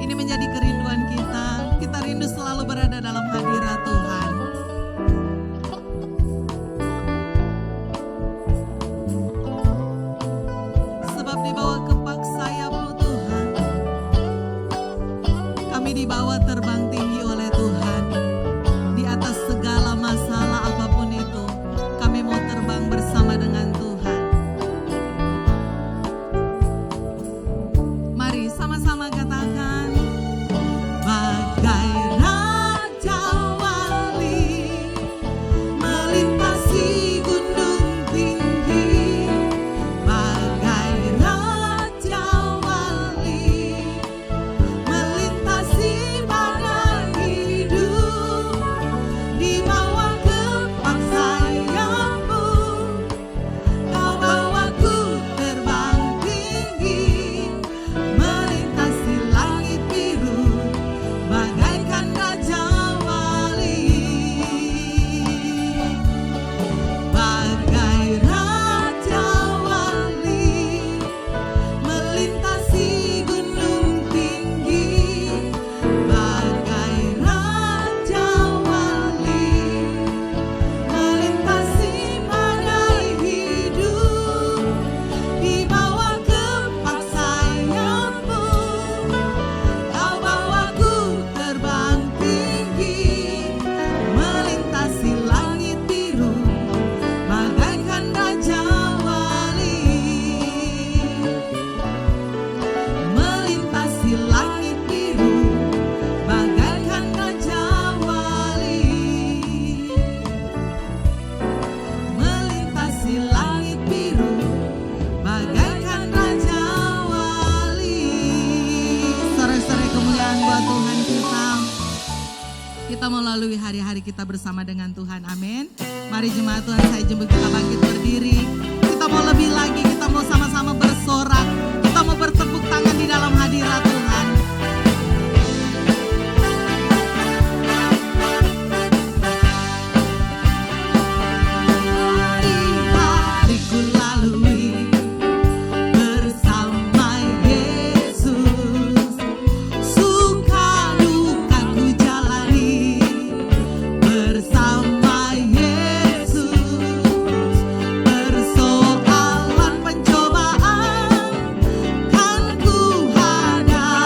Ini menjadi kerinduan kita. Kita rindu selalu berada dalam hadirat Tuhan. Sebab di bawah kepak sayap-Mu Tuhan, kami dibawa terbang tinggi oleh Tuhan. Di atas segala masalah apapun itu, kami mau terbang bersama dengan Tuhan. Mari sama-sama katakan, bagai Raja Wali melintasi gunung tinggi, bagai Raja Wali melintasi badai hidup, di bawah kepak sayap-Mu Kau bawaku terbang tinggi, melintasi langit biru bagaikan Raja Wali. Bagai Raja Wali melintasi gunung tinggi, bagai Raja Wali melintasi badai hidup, di bawah kepak sayap-Mu Kau bawaku terbang tinggi, melintasi langit biru bagaikan Raja Wali. Melintasi langit biru bagaikan Raja Wali. Melintasi langit biru bagaikan Raja Wali. Sore-sore kemuliaan buat Tuhan kita. Kita mau lalui hari-hari kita bersama dengan Tuhan. Amin. Mari jemaat Tuhan, saya jemput kita bangkit berdiri. Kita mau lebih lagi, kita mau sama-sama bersorak. Kita mau bertepuk tangan di dalam hadirat Tuhan. Hari-hari ku lalui bersama Yesus, suka duka ku jalani bersama Yesus, persoalan pencobaan kan ku hadapi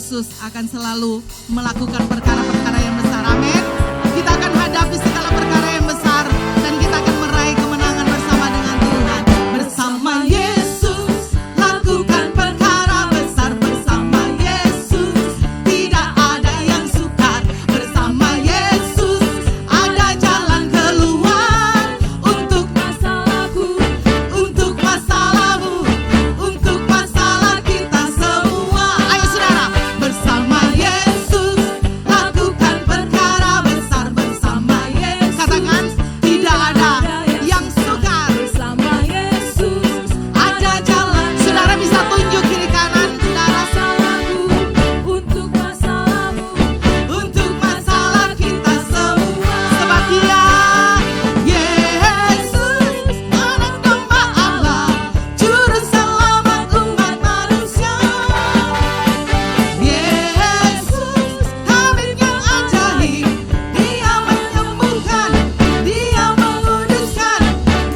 Yesus akan selalu melakukan perkara-perkara yang besar. Amin. Kita akan hadapi segala perkara yang besar dan kita akan meraih kemenangan bersama dengan Tuhan. Bersama Yesus lakukan perkara besar, bersama Yesus tidak ada yang sukar, bersama Yesus ada jalan keluar untuk masalahku, untuk masalahmu, untuk masalah kita semua. Ayo saudara, bersama Yesus lakukan perkara besar, bersama Yesus katakan tidak ada yang sukar, bersama Yesus ada jalan. Saudara bisa tunjuk kiri kanan, saudara. Untuk masalahmu, untuk masalah kita semua. Sebab Dia Yesus anak domba Allah, juru selamat umat manusia. Yesus Habib yang ajaib, Dia menyembuhkan, Dia menguduskan,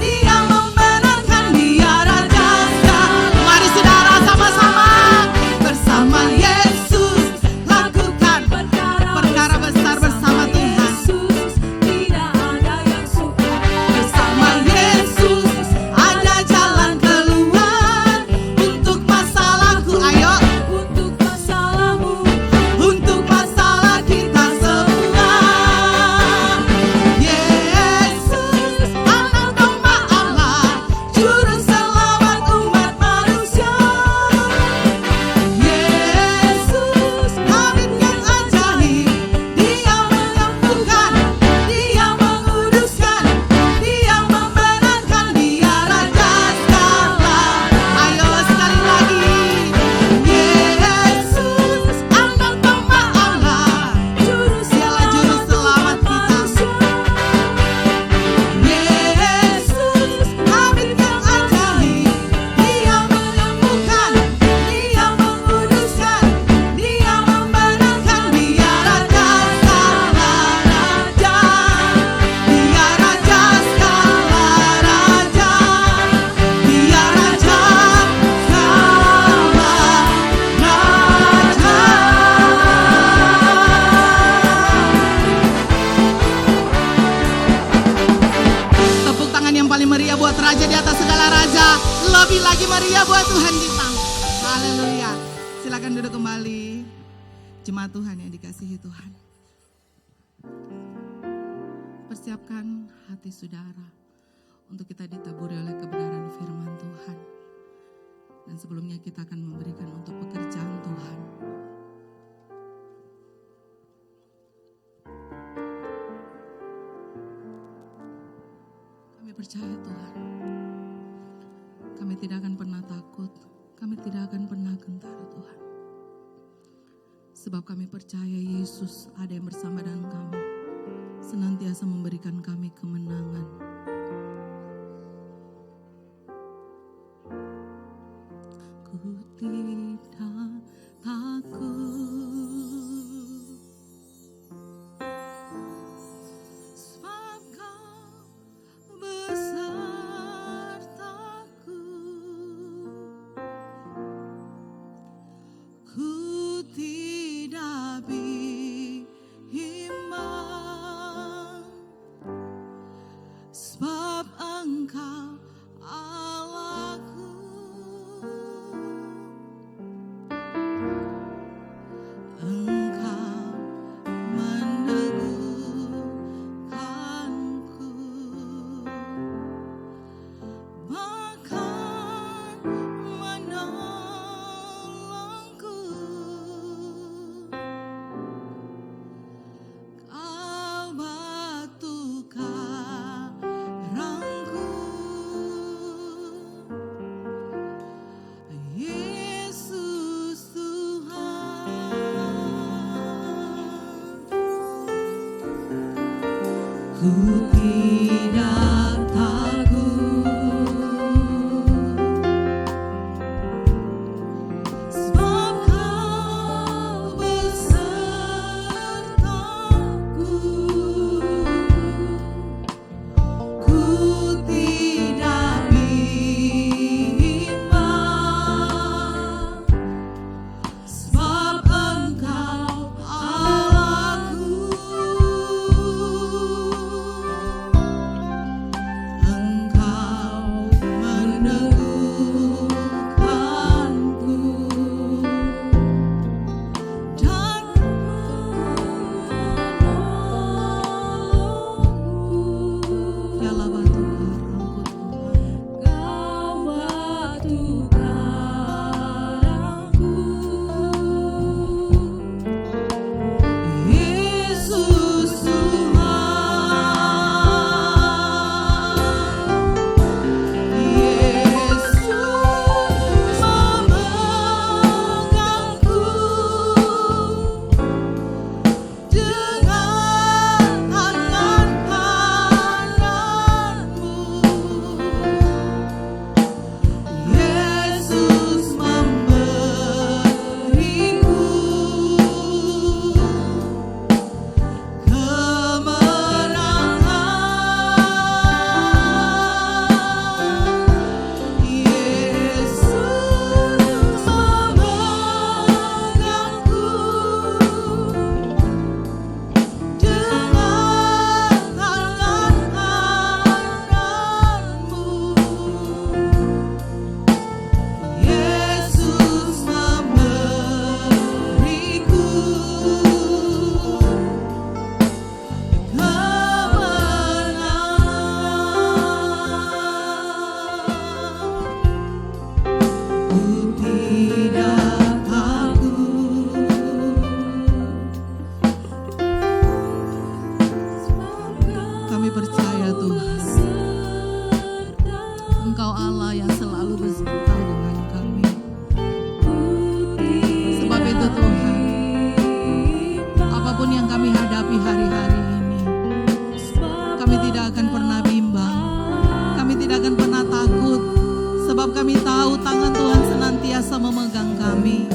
Dia membenarkan, Dia Raja segala. Mari saudara sama-sama bersama Yesus lakukan perkara besar bersama Tuhan. Tidak ada yang sukar, bersama Yesus ada jalan keluar untuk masalahku. Ayo, untuk masalahmu, untuk masalah kita semua. Yesus anak domba Allah, juru selamat umat manusia. Yesus Habib yang ajaib, Dia menyembuhkan, Dia menguduskan, Dia membenarkan, Dia Raja segala. Ayo sekali lagi. Yesus anak domba Allah, Dialah juru selamat kita. Yesus Habib yang ajaib, Dia menyembuhkan, Dia menguduskan, Dia membenarkan, Dia Raja segala raja, Dia Raja segala raja, Dia Raja segala raja. Tepuk tangan yang paling meriah buat Raja di atas segala raja. Lebih lagi meriah buat Tuhan kita. Haleluya. Silakan duduk kembali. Jemaat Tuhan yang dikasihi Tuhan. Persiapkan hati saudara untuk kita ditaburi oleh kebenaran firman Tuhan. Dan sebelumnya kita akan memberikan untuk pekerjaan Tuhan. Kami percaya Tuhan, kami tidak akan pernah takut, kami tidak akan pernah gentar Tuhan. Sebab kami percaya Yesus ada yang bersama dengan kami, senantiasa memberikan kami kemenangan. Ku tidak takut, sebab Kau besertaku. Ku tidak bimbang, sebab Engkau Allahku. Engkau meneguhkanku, bahkan menolongku. Kau batu karangku, Yesus Tuhan. Ku tidak takut, sebab Kau besertaku. Ku tidak bimbang, sebab kami hadapi hari-hari ini. Kami tidak akan pernah bimbang, kami tidak akan pernah takut, sebab kami tahu tangan Tuhan senantiasa memegang kami.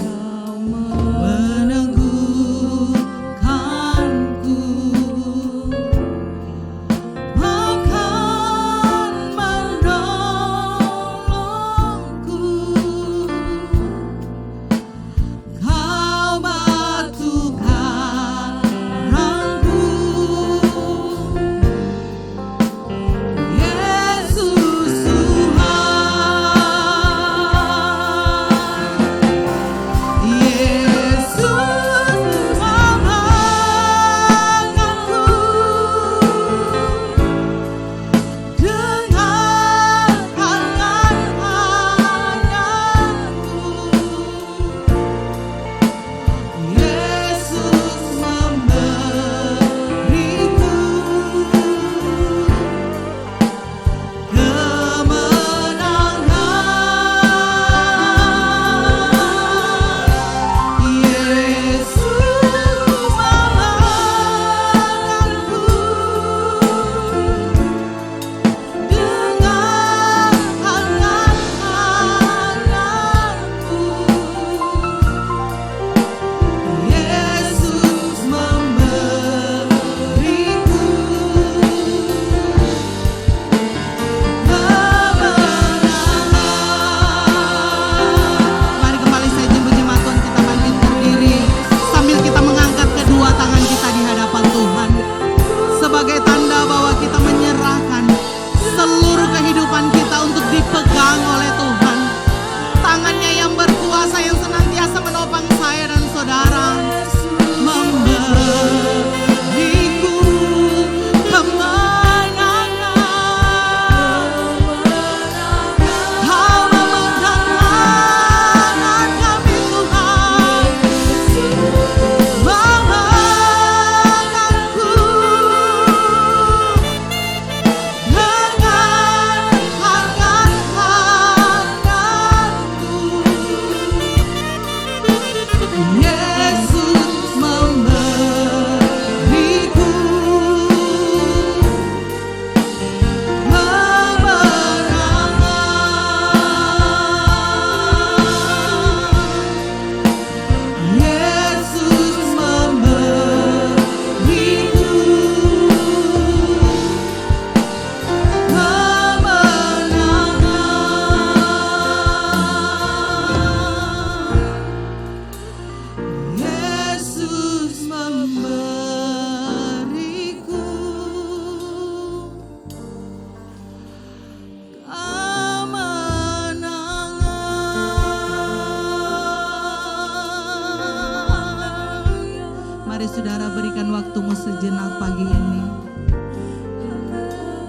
Mari saudara berikan waktumu sejenak pagi ini.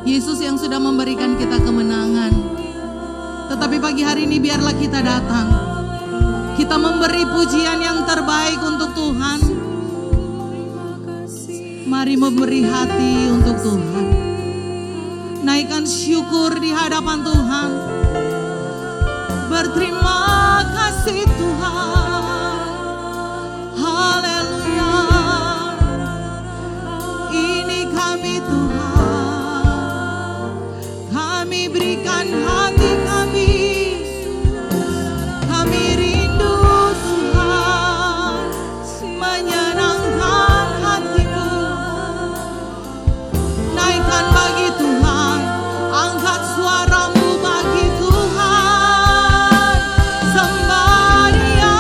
Yesus yang sudah memberikan kita kemenangan. Tetapi pagi hari ini biarlah kita datang. Kita memberi pujian yang terbaik untuk Tuhan. Mari memberi hati untuk Tuhan. Naikkan syukur di hadapan Tuhan. Berterima kasih Tuhan. Haleluya. Ini kami Tuhan. Kami berikan hati kami. Kami rindu Tuhan. Menyenangkan hatimu. Naikkan bagi Tuhan. Angkat suaramu bagi Tuhan. Sembah Dia.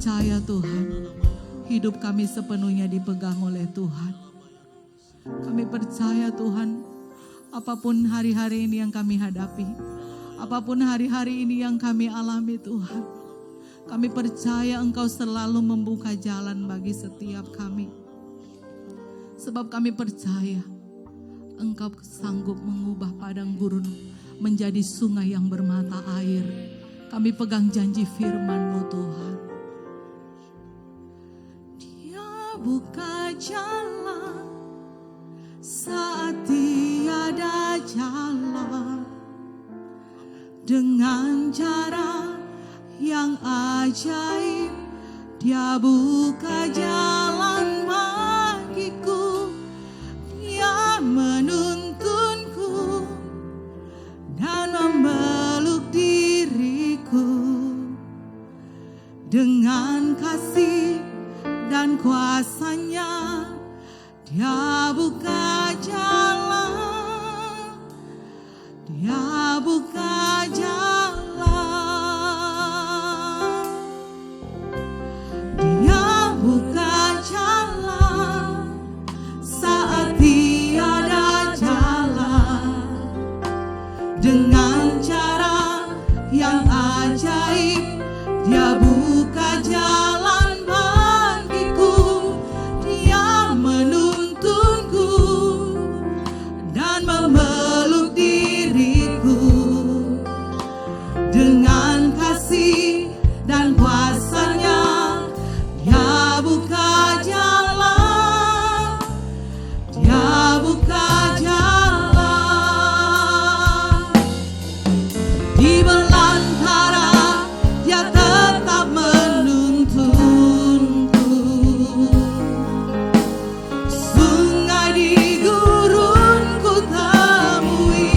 percaya Tuhan, hidup kami sepenuhnya dipegang oleh Tuhan. Kami percaya Tuhan, apapun hari-hari ini yang kami hadapi, apapun hari-hari ini yang kami alami Tuhan, kami percaya Engkau selalu membuka jalan bagi setiap kami. Sebab kami percaya Engkau sanggup mengubah padang gurun menjadi sungai yang bermata air. Kami pegang janji firman-Mu Tuhan. Dia buka jalan saat tiada jalan, dengan cara yang ajaib Dia buka jalan bagiku. Dia menuntunku dan memeluk diriku dengan kasih dan kuasa-Nya. Dia buka jalan, Dia buka jalan, Dia buka jalan saat tiada jalan, dengan cara yang ajaib Dia buka jalan bagiku. Dia menuntunku dan memeluk diriku dengan kasih dan kuasa-Nya. Dia buka jalan, Dia buka jalan. Di belantara Dia tetap menuntunku. Sungai di gurun ku temui,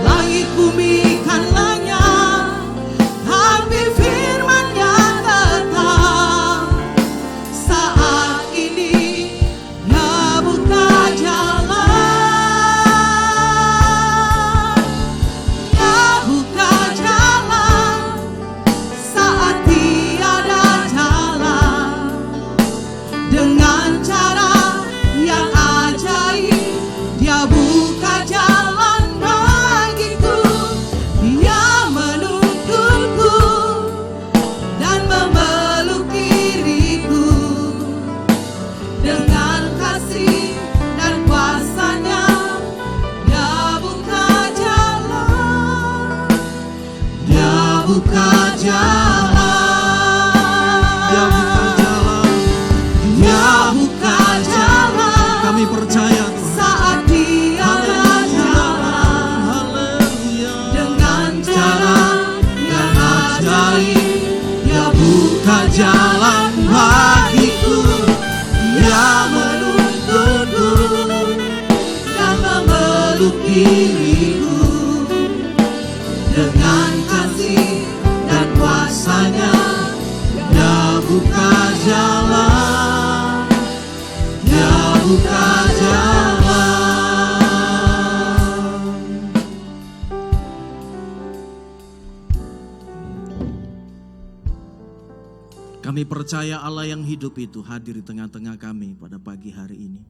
langit bumi kan lenyap, tapi firman-Nya tetap. Saat ini Dia buka jalan, Dia buka jalan saat tiada jalan, dengan cara yang ajaib Dia buka jalan bagiku. Dia menuntunku dan memeluk diriku dengan kasih dan kuasa-Nya. Dia buka jalan, Dia buka jalan, Dia buka jalan, Dia buka jalan kami percaya Tuhan. saat tiada jalan, Haleluya. dengan cara yang ajaib Dia buka jalan bagiku. Dia menuntunku dan memeluk diriku dengan kasih dan kuasa-Nya. Dia buka jalan, Dia buka jalan. Kami percaya Allah yang hidup itu hadir di tengah-tengah kami pada pagi hari ini.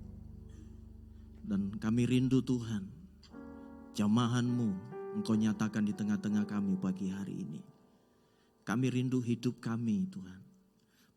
Dan kami rindu Tuhan, jamahan-Mu Engkau nyatakan di tengah-tengah kami pagi hari ini. Kami rindu hidup kami Tuhan,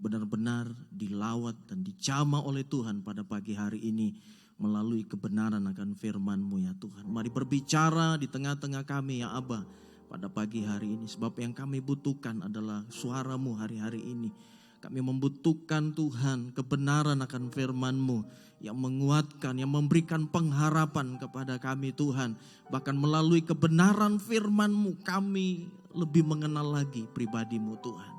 benar-benar dilawat dan dijamah oleh Tuhan pada pagi hari ini melalui kebenaran akan firman-Mu ya Tuhan. Mari berbicara di tengah-tengah kami ya Abba pada pagi hari ini. Sebab yang kami butuhkan adalah suara-Mu hari-hari ini. Kami membutuhkan Tuhan kebenaran akan firman-Mu yang menguatkan, yang memberikan pengharapan kepada kami Tuhan. Bahkan melalui kebenaran firman-Mu kami lebih mengenal lagi pribadi-Mu Tuhan.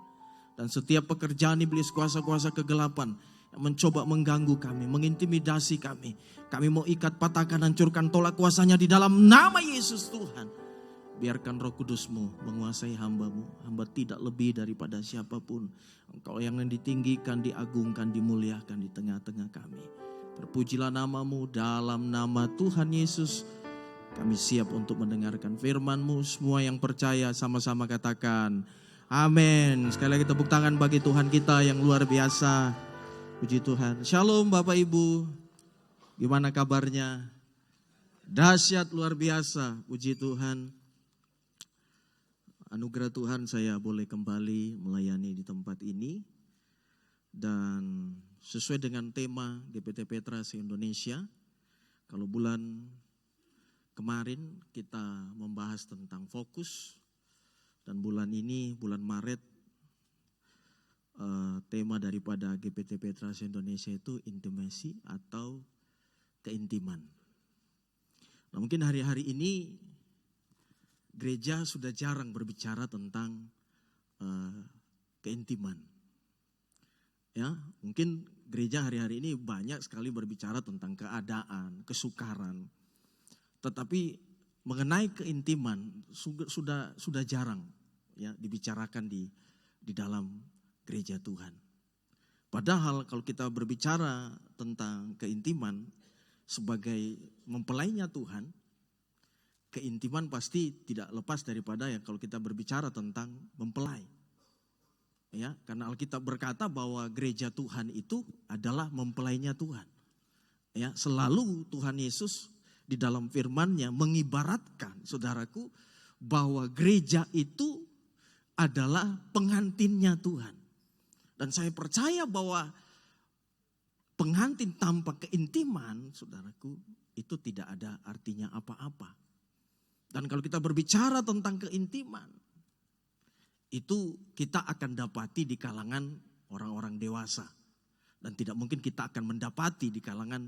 Dan setiap pekerjaan iblis kuasa-kuasa kegelapan yang mencoba mengganggu kami, mengintimidasi kami. Kami mau ikat, patahkan, hancurkan, tolak kuasanya di dalam nama Yesus Tuhan. Biarkan Roh Kudus-Mu menguasai hamba-Mu. Hamba tidak lebih daripada siapapun. Engkau yang ditinggikan, diagungkan, dimuliakan di tengah-tengah kami. Terpujilah nama-Mu dalam nama Tuhan Yesus. Kami siap untuk mendengarkan firman-Mu. Semua yang percaya sama-sama katakan amin. Sekali lagi tepuk tangan bagi Tuhan kita yang luar biasa. Puji Tuhan. Shalom Bapak Ibu. Gimana kabarnya? Dahsyat luar biasa. Puji Tuhan. Anugerah Tuhan saya boleh kembali melayani di tempat ini. Dan sesuai dengan tema GPT Petra se-Indonesia. Kalau bulan kemarin kita membahas tentang fokus, dan bulan ini, bulan Maret, tema daripada GPT Petra se-Indonesia itu intimacy atau keintiman. Nah, mungkin hari-hari ini gereja sudah jarang berbicara tentang keintiman. Ya, mungkin gereja hari-hari ini banyak sekali berbicara tentang keadaan, kesukaran. Tetapi mengenai keintiman sudah jarang ya dibicarakan di dalam gereja Tuhan. Padahal kalau kita berbicara tentang keintiman sebagai mempelainya Tuhan, keintiman pasti tidak lepas daripada ya kalau kita berbicara tentang mempelai. Ya, karena Alkitab berkata bahwa gereja Tuhan itu adalah mempelainya Tuhan. Ya, selalu Tuhan Yesus di dalam firman-Nya mengibaratkan, saudaraku, bahwa gereja itu adalah pengantinnya Tuhan. Dan saya percaya bahwa pengantin tanpa keintiman, saudaraku, itu tidak ada artinya apa-apa. Dan kalau kita berbicara tentang keintiman, itu kita akan dapati di kalangan orang-orang dewasa. Dan tidak mungkin kita akan mendapati di kalangan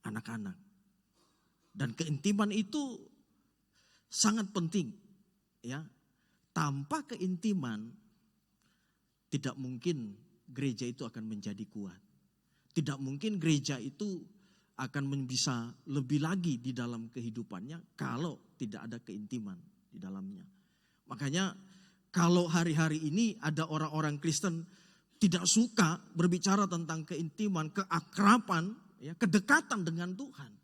anak-anak. Dan keintiman itu sangat penting, ya. Tanpa keintiman tidak mungkin gereja itu akan menjadi kuat. Tidak mungkin gereja itu akan bisa lebih lagi di dalam kehidupannya kalau tidak ada keintiman di dalamnya. Makanya kalau hari-hari ini ada orang-orang Kristen tidak suka berbicara tentang keintiman, keakraban, ya, kedekatan dengan Tuhan.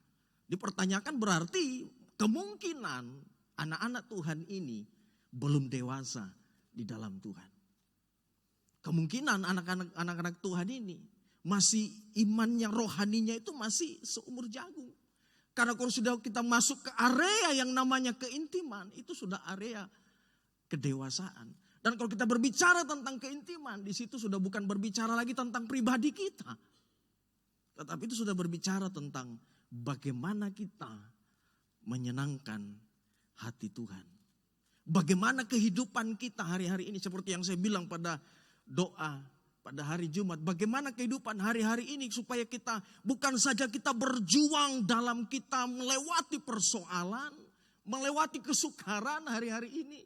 Dipertanyakan berarti kemungkinan anak-anak Tuhan ini belum dewasa di dalam Tuhan. Kemungkinan anak-anak Tuhan ini masih imannya, rohaninya itu masih seumur jagung. Karena kalau sudah kita masuk ke area yang namanya keintiman, itu sudah area kedewasaan. Dan kalau kita berbicara tentang keintiman, di situ sudah bukan berbicara lagi tentang pribadi kita. Tetapi itu sudah berbicara tentang bagaimana kita menyenangkan hati Tuhan. Bagaimana kehidupan kita hari-hari ini, seperti yang saya bilang pada doa pada hari Jumat. Bagaimana kehidupan hari-hari ini supaya kita bukan saja kita berjuang dalam kita melewati persoalan, melewati kesukaran hari-hari ini.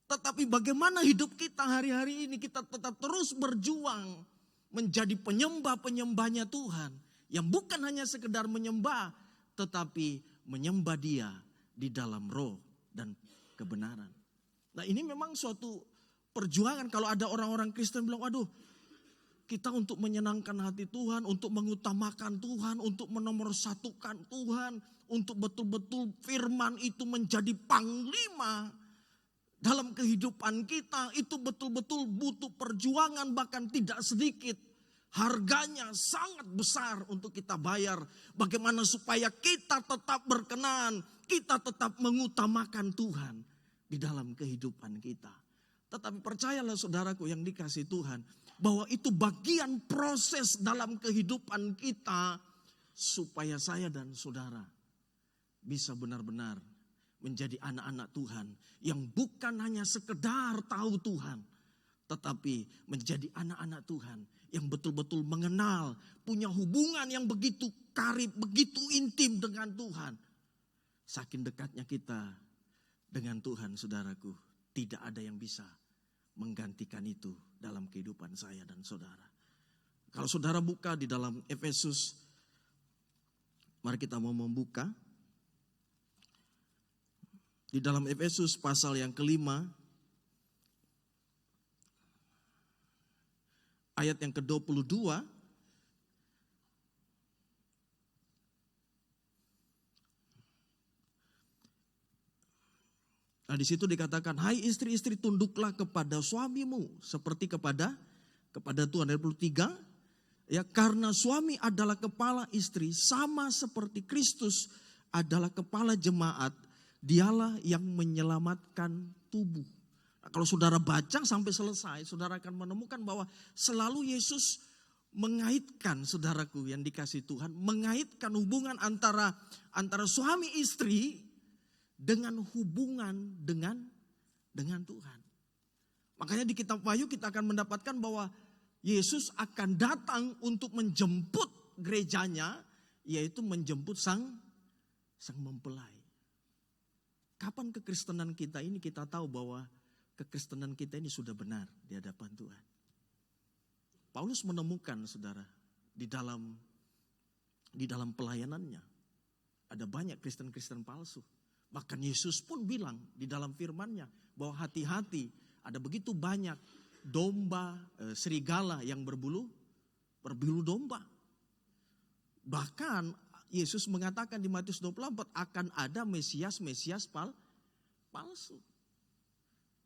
Tetapi bagaimana hidup kita hari-hari ini kita tetap terus berjuang menjadi penyembah-penyembahnya Tuhan. Yang bukan hanya sekedar menyembah, tetapi menyembah Dia di dalam roh dan kebenaran. Nah, ini memang suatu perjuangan. Kalau ada orang-orang Kristen bilang, aduh, kita untuk menyenangkan hati Tuhan, untuk mengutamakan Tuhan, untuk menomorsatukan Tuhan, untuk betul-betul firman itu menjadi panglima dalam kehidupan kita, itu betul-betul butuh perjuangan, bahkan tidak sedikit. Harganya sangat besar untuk kita bayar. Bagaimana supaya kita tetap berkenan, kita tetap mengutamakan Tuhan di dalam kehidupan kita. Tetapi percayalah saudaraku yang dikasihi Tuhan, bahwa itu bagian proses dalam kehidupan kita supaya saya dan saudara bisa benar-benar menjadi anak-anak Tuhan yang bukan hanya sekedar tahu Tuhan, tetapi menjadi anak-anak Tuhan yang betul-betul mengenal, punya hubungan yang begitu karib, begitu intim dengan Tuhan. Saking dekatnya kita dengan Tuhan, saudaraku, tidak ada yang bisa menggantikan itu dalam kehidupan saya dan saudara. Kalau saudara buka di dalam Efesus, mari kita mau membuka. Di dalam Efesus pasal yang kelima, ayat yang ke-22, Nah di situ dikatakan, hai istri-istri tunduklah kepada suamimu seperti kepada Tuhan. Ayat 23, ya karena suami adalah kepala istri sama seperti Kristus adalah kepala jemaat, dialah yang menyelamatkan tubuh. Nah, kalau saudara baca sampai selesai, saudara akan menemukan bahwa selalu Yesus mengaitkan, saudaraku yang dikasih Tuhan, mengaitkan hubungan antara suami istri dengan hubungan dengan Tuhan. Makanya di kitab Wahyu kita akan mendapatkan bahwa Yesus akan datang untuk menjemput gerejanya, yaitu menjemput sang mempelai. Kapan kekristenan kita ini kita tahu bahwa kekristenan kita ini sudah benar di hadapan Tuhan. Paulus menemukan, saudara, di dalam pelayanannya ada banyak Kristen-Kristen palsu. Bahkan Yesus pun bilang di dalam firman-Nya bahwa hati-hati, ada begitu banyak domba, serigala yang berbulu domba. Bahkan Yesus mengatakan di Matius 24 akan ada Mesias palsu.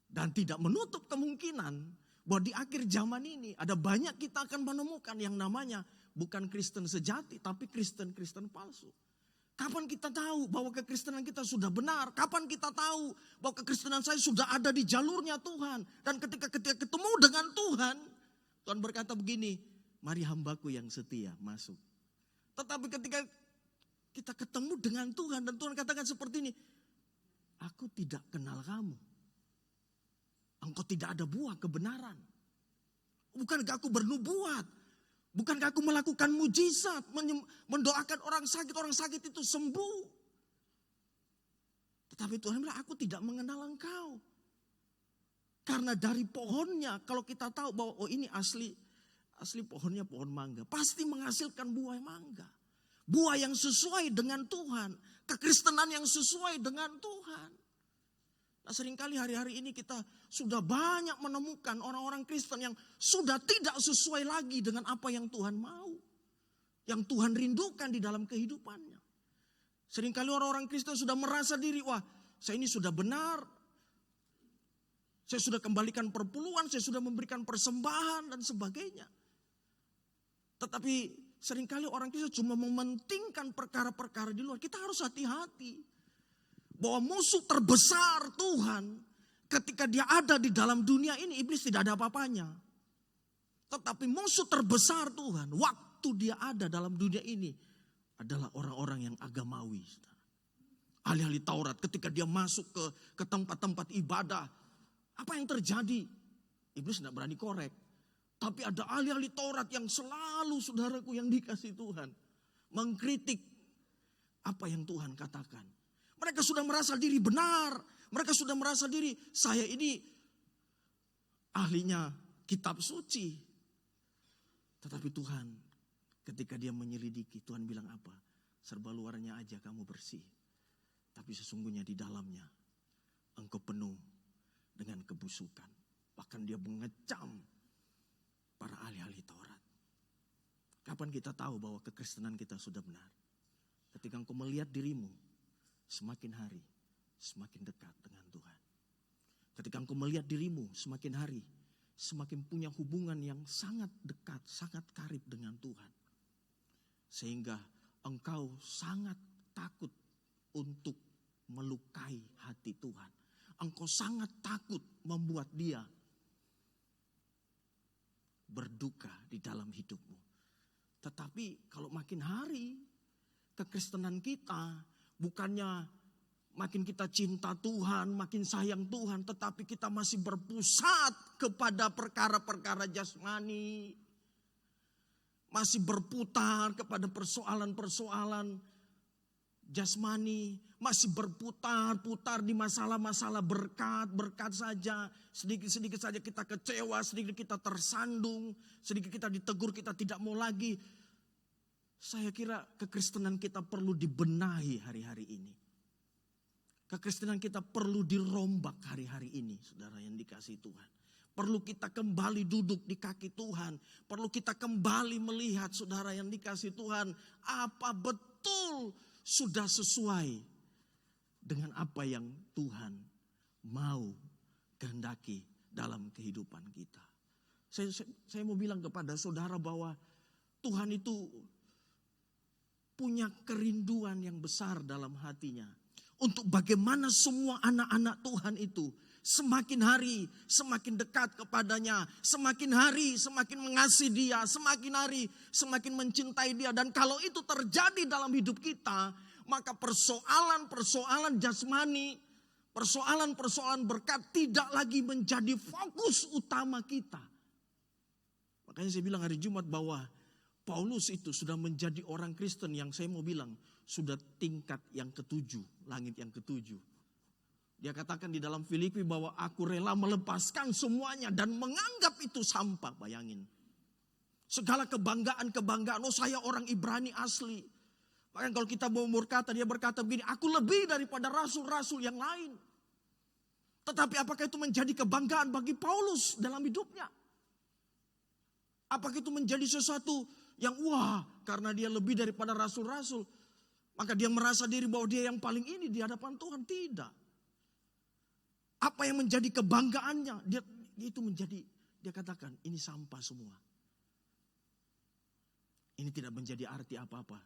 Dan tidak menutup kemungkinan bahwa di akhir zaman ini ada banyak kita akan menemukan yang namanya bukan Kristen sejati tapi Kristen palsu. Kapan kita tahu bahwa kekristenan kita sudah benar? Kapan kita tahu bahwa kekristenan saya sudah ada di jalurnya Tuhan? Dan ketika ketemu dengan Tuhan, Tuhan berkata begini, mari hambaku yang setia masuk. Tetapi ketika kita ketemu dengan Tuhan dan Tuhan katakan seperti ini, aku tidak kenal kamu. Engkau tidak ada buah kebenaran. Bukankah aku bernubuat? Bukankah aku melakukan mujizat, mendoakan orang sakit itu sembuh. Tetapi Tuhan bilang, aku tidak mengenal engkau. Karena dari pohonnya, kalau kita tahu bahwa oh ini asli pohonnya pohon mangga, pasti menghasilkan buah mangga. Buah yang sesuai dengan Tuhan, kekristenan yang sesuai dengan Tuhan. Nah seringkali hari-hari ini kita sudah banyak menemukan orang-orang Kristen yang sudah tidak sesuai lagi dengan apa yang Tuhan mau. Yang Tuhan rindukan di dalam kehidupannya. Seringkali orang-orang Kristen sudah merasa diri, wah saya ini sudah benar. Saya sudah kembalikan perpuluhan, saya sudah memberikan persembahan dan sebagainya. Tetapi seringkali orang Kristen cuma mementingkan perkara-perkara di luar. Kita harus hati-hati. Bahwa musuh terbesar Tuhan ketika dia ada di dalam dunia ini, iblis tidak ada apa-apanya. Tetapi musuh terbesar Tuhan waktu dia ada dalam dunia ini adalah orang-orang yang agamawi. Ahli-ahli Taurat ketika dia masuk ke tempat-tempat ibadah, apa yang terjadi? Iblis tidak berani korek. Tapi ada ahli-ahli Taurat yang selalu, saudaraku yang dikasih Tuhan, mengkritik apa yang Tuhan katakan. Mereka sudah merasa diri benar. Mereka sudah merasa diri, saya ini ahlinya kitab suci. Tetapi Tuhan ketika dia menyelidiki, Tuhan bilang apa? Serba luarnya aja kamu bersih. Tapi sesungguhnya di dalamnya engkau penuh dengan kebusukan. Bahkan dia mengecam para ahli-ahli Taurat. Kapan kita tahu bahwa kekristenan kita sudah benar? Ketika engkau melihat dirimu semakin hari, semakin dekat dengan Tuhan. Ketika engkau melihat dirimu semakin hari, semakin punya hubungan yang sangat dekat, sangat karib dengan Tuhan. Sehingga engkau sangat takut untuk melukai hati Tuhan. Engkau sangat takut membuat dia berduka di dalam hidupmu. Tetapi kalau makin hari, kekristenan kita bukannya makin kita cinta Tuhan, makin sayang Tuhan, tetapi kita masih berpusat kepada perkara-perkara jasmani. Masih berputar kepada persoalan-persoalan jasmani. Masih berputar-putar di masalah-masalah berkat saja. Sedikit-sedikit saja kita kecewa, sedikit kita tersandung, sedikit kita ditegur, kita tidak mau lagi. Saya kira kekristenan kita perlu dibenahi hari-hari ini. Kekristenan kita perlu dirombak hari-hari ini, saudara yang dikasihi Tuhan. Perlu kita kembali duduk di kaki Tuhan. Perlu kita kembali melihat, saudara yang dikasihi Tuhan, apa betul sudah sesuai dengan apa yang Tuhan mau kehendaki dalam kehidupan kita. Saya mau bilang kepada saudara bahwa Tuhan itu punya kerinduan yang besar dalam hatinya. Untuk bagaimana semua anak-anak Tuhan itu semakin hari semakin dekat kepadanya. Semakin hari semakin mengasihi dia. Semakin hari semakin mencintai dia. Dan kalau itu terjadi dalam hidup kita, maka persoalan-persoalan jasmani, persoalan-persoalan berkat tidak lagi menjadi fokus utama kita. Makanya saya bilang hari Jumat bahwa Paulus itu sudah menjadi orang Kristen yang saya mau bilang sudah tingkat yang ketujuh, langit yang ketujuh. Dia katakan di dalam Filipi bahwa aku rela melepaskan semuanya dan menganggap itu sampah. Bayangin. Segala kebanggaan, oh saya orang Ibrani asli. Bahkan kalau kita mau berkata, dia berkata begini, aku lebih daripada rasul-rasul yang lain. Tetapi apakah itu menjadi kebanggaan bagi Paulus dalam hidupnya? Apakah itu menjadi sesuatu yang wah, karena dia lebih daripada rasul-rasul, maka dia merasa diri bahwa dia yang paling ini di hadapan Tuhan? Tidak. Apa yang menjadi kebanggaannya? Dia itu menjadi, dia katakan ini sampah semua. Ini tidak menjadi arti apa-apa.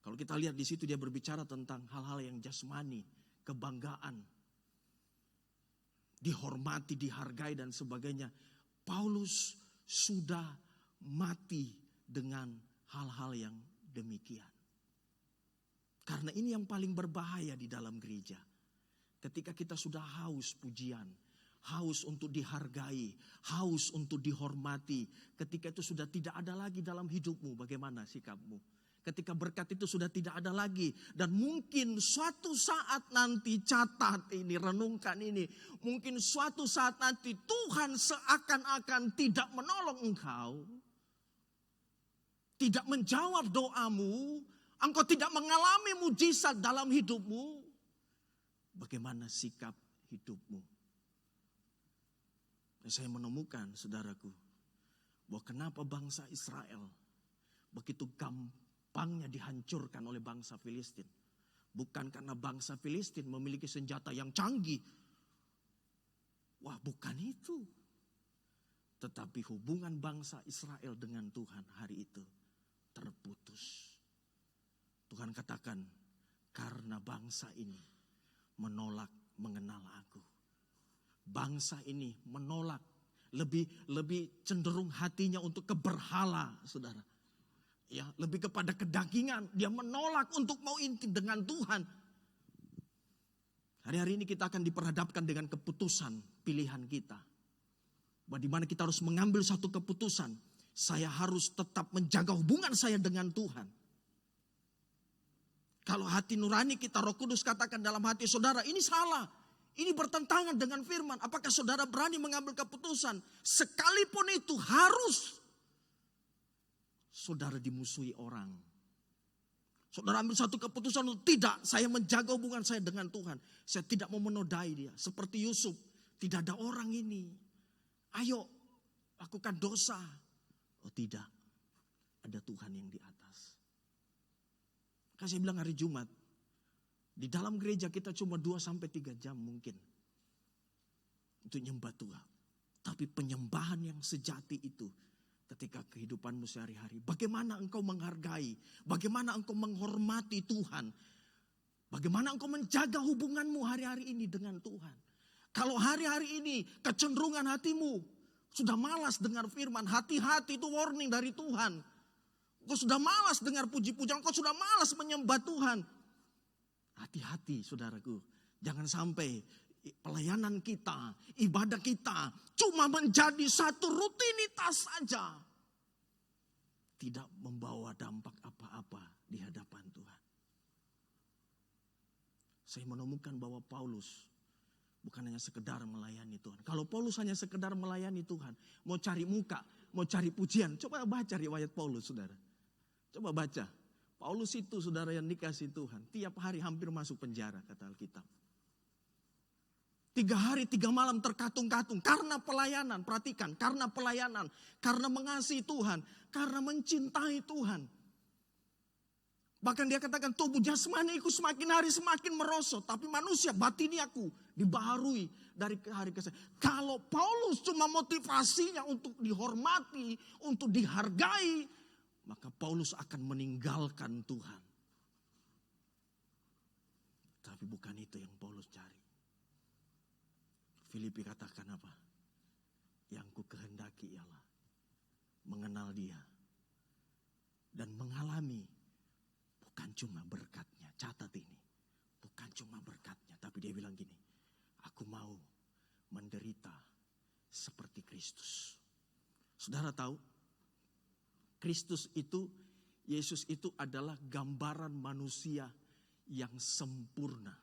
Kalau kita lihat di situ dia berbicara tentang hal-hal yang jasmani, kebanggaan, dihormati, dihargai dan sebagainya. Paulus sudah mati dengan hal-hal yang demikian. Karena ini yang paling berbahaya di dalam gereja. Ketika kita sudah haus pujian, haus untuk dihargai, haus untuk dihormati. Ketika itu sudah tidak ada lagi dalam hidupmu, bagaimana sikapmu? Ketika berkat itu sudah tidak ada lagi. Dan mungkin suatu saat nanti, catat ini, renungkan ini. Mungkin suatu saat nanti Tuhan seakan-akan tidak menolong engkau. Tidak menjawab doamu. Engkau tidak mengalami mujizat dalam hidupmu. Bagaimana sikap hidupmu? Dan saya menemukan, saudaraku, bahwa kenapa bangsa Israel begitu gampangnya dihancurkan oleh bangsa Filistin. Bukan karena bangsa Filistin memiliki senjata yang canggih. Wah, bukan itu. Tetapi hubungan bangsa Israel dengan Tuhan hari itu terputus. Tuhan katakan, karena bangsa ini menolak mengenal aku. Bangsa ini menolak, lebih cenderung hatinya untuk keberhala, saudara. Ya, lebih kepada kedagingan. Dia menolak untuk mau intim dengan Tuhan. Hari-hari ini kita akan diperhadapkan dengan keputusan pilihan kita. Bahwa di mana kita harus mengambil satu keputusan. Saya harus tetap menjaga hubungan saya dengan Tuhan. Kalau hati nurani kita, Roh Kudus katakan dalam hati saudara, ini salah. Ini bertentangan dengan firman. Apakah saudara berani mengambil keputusan? Sekalipun itu harus saudara dimusuhi orang. Saudara ambil satu keputusan untuk tidak, saya menjaga hubungan saya dengan Tuhan. Saya tidak mau menodai dia. Seperti Yusuf, tidak ada orang ini. Ayo, lakukan dosa. Oh tidak, ada Tuhan yang di atas. Kan saya bilang hari Jumat, di dalam gereja kita cuma 2-3 jam mungkin untuk nyembah Tuhan. Tapi penyembahan yang sejati itu ketika kehidupanmu sehari-hari. Bagaimana engkau menghargai, bagaimana engkau menghormati Tuhan. Bagaimana engkau menjaga hubunganmu hari-hari ini dengan Tuhan. Kalau hari-hari ini kecenderungan hatimu sudah malas dengar firman, hati-hati itu warning dari Tuhan. Kau sudah malas dengar puji-pujian, kau sudah malas menyembah Tuhan. Hati-hati saudaraku, jangan sampai pelayanan kita, ibadah kita cuma menjadi satu rutinitas saja. Tidak membawa dampak apa-apa di hadapan Tuhan. Saya menemukan bahwa Paulus bukan hanya sekedar melayani Tuhan. Kalau Paulus hanya sekedar melayani Tuhan, mau cari muka, mau cari pujian, coba baca riwayat Paulus, saudara. Coba baca. Paulus itu saudara yang dikasih Tuhan. Tiap hari hampir masuk penjara, kata Alkitab. 3 hari 3 malam terkatung-katung. Karena pelayanan, perhatikan. Karena pelayanan. Karena mengasihi Tuhan. Karena mencintai Tuhan. Bahkan dia katakan tubuh jasmaniku semakin hari semakin merosot. Tapi manusia batiniaku dibaharui dari hari ke hari. Kalau Paulus cuma motivasinya untuk dihormati, untuk dihargai, maka Paulus akan meninggalkan Tuhan. Tapi bukan itu yang Paulus cari. Filipi katakan apa? Yang ku kehendaki ialah mengenal dia dan mengalami bukan cuma berkatnya. Catat ini, bukan cuma berkatnya, tapi dia bilang gini, aku mau menderita seperti Kristus. Saudara tahu, Kristus itu, Yesus itu adalah gambaran manusia yang sempurna.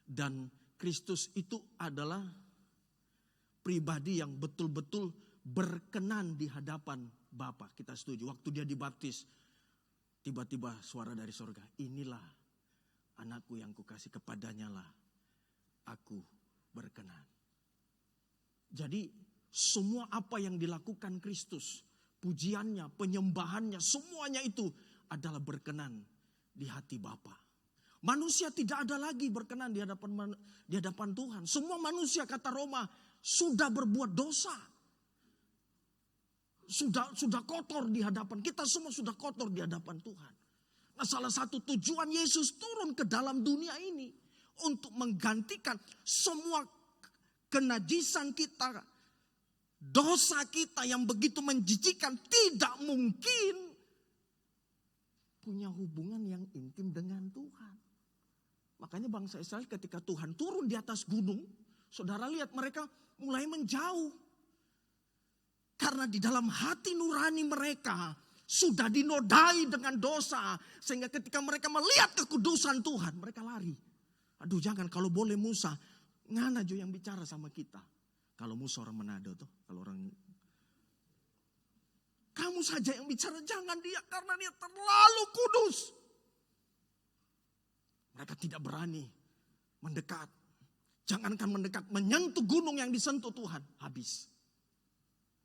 Dan Kristus itu adalah pribadi yang betul-betul berkenan di hadapan Bapa. Kita setuju. Waktu dia dibaptis, tiba-tiba suara dari sorga, inilah anakku yang kukasih, kepadanya lah aku berkenan. Jadi semua apa yang dilakukan Kristus, pujiannya, penyembahannya, semuanya itu adalah berkenan di hati Bapa. Manusia tidak ada lagi berkenan di hadapan Tuhan. Semua manusia, kata Roma, sudah berbuat dosa. Sudah kotor di hadapan. Kita semua sudah kotor di hadapan Tuhan. Nah, salah satu tujuan Yesus turun ke dalam dunia ini untuk menggantikan semua kenajisan kita, dosa kita yang begitu menjijikkan, tidak mungkin punya hubungan yang intim dengan Tuhan. Makanya bangsa Israel ketika Tuhan turun di atas gunung, saudara lihat mereka mulai menjauh. Karena di dalam hati nurani mereka sudah dinodai dengan dosa. Sehingga ketika mereka melihat kekudusan Tuhan, mereka lari. Aduh jangan, kalau boleh Musa, ngana jo yang bicara sama kita. Kalau Musa orang Manado tuh, kalau orang kamu saja yang bicara, jangan dia, karena dia terlalu kudus. Mereka tidak berani mendekat. Jangankan mendekat, menyentuh gunung yang disentuh Tuhan, habis.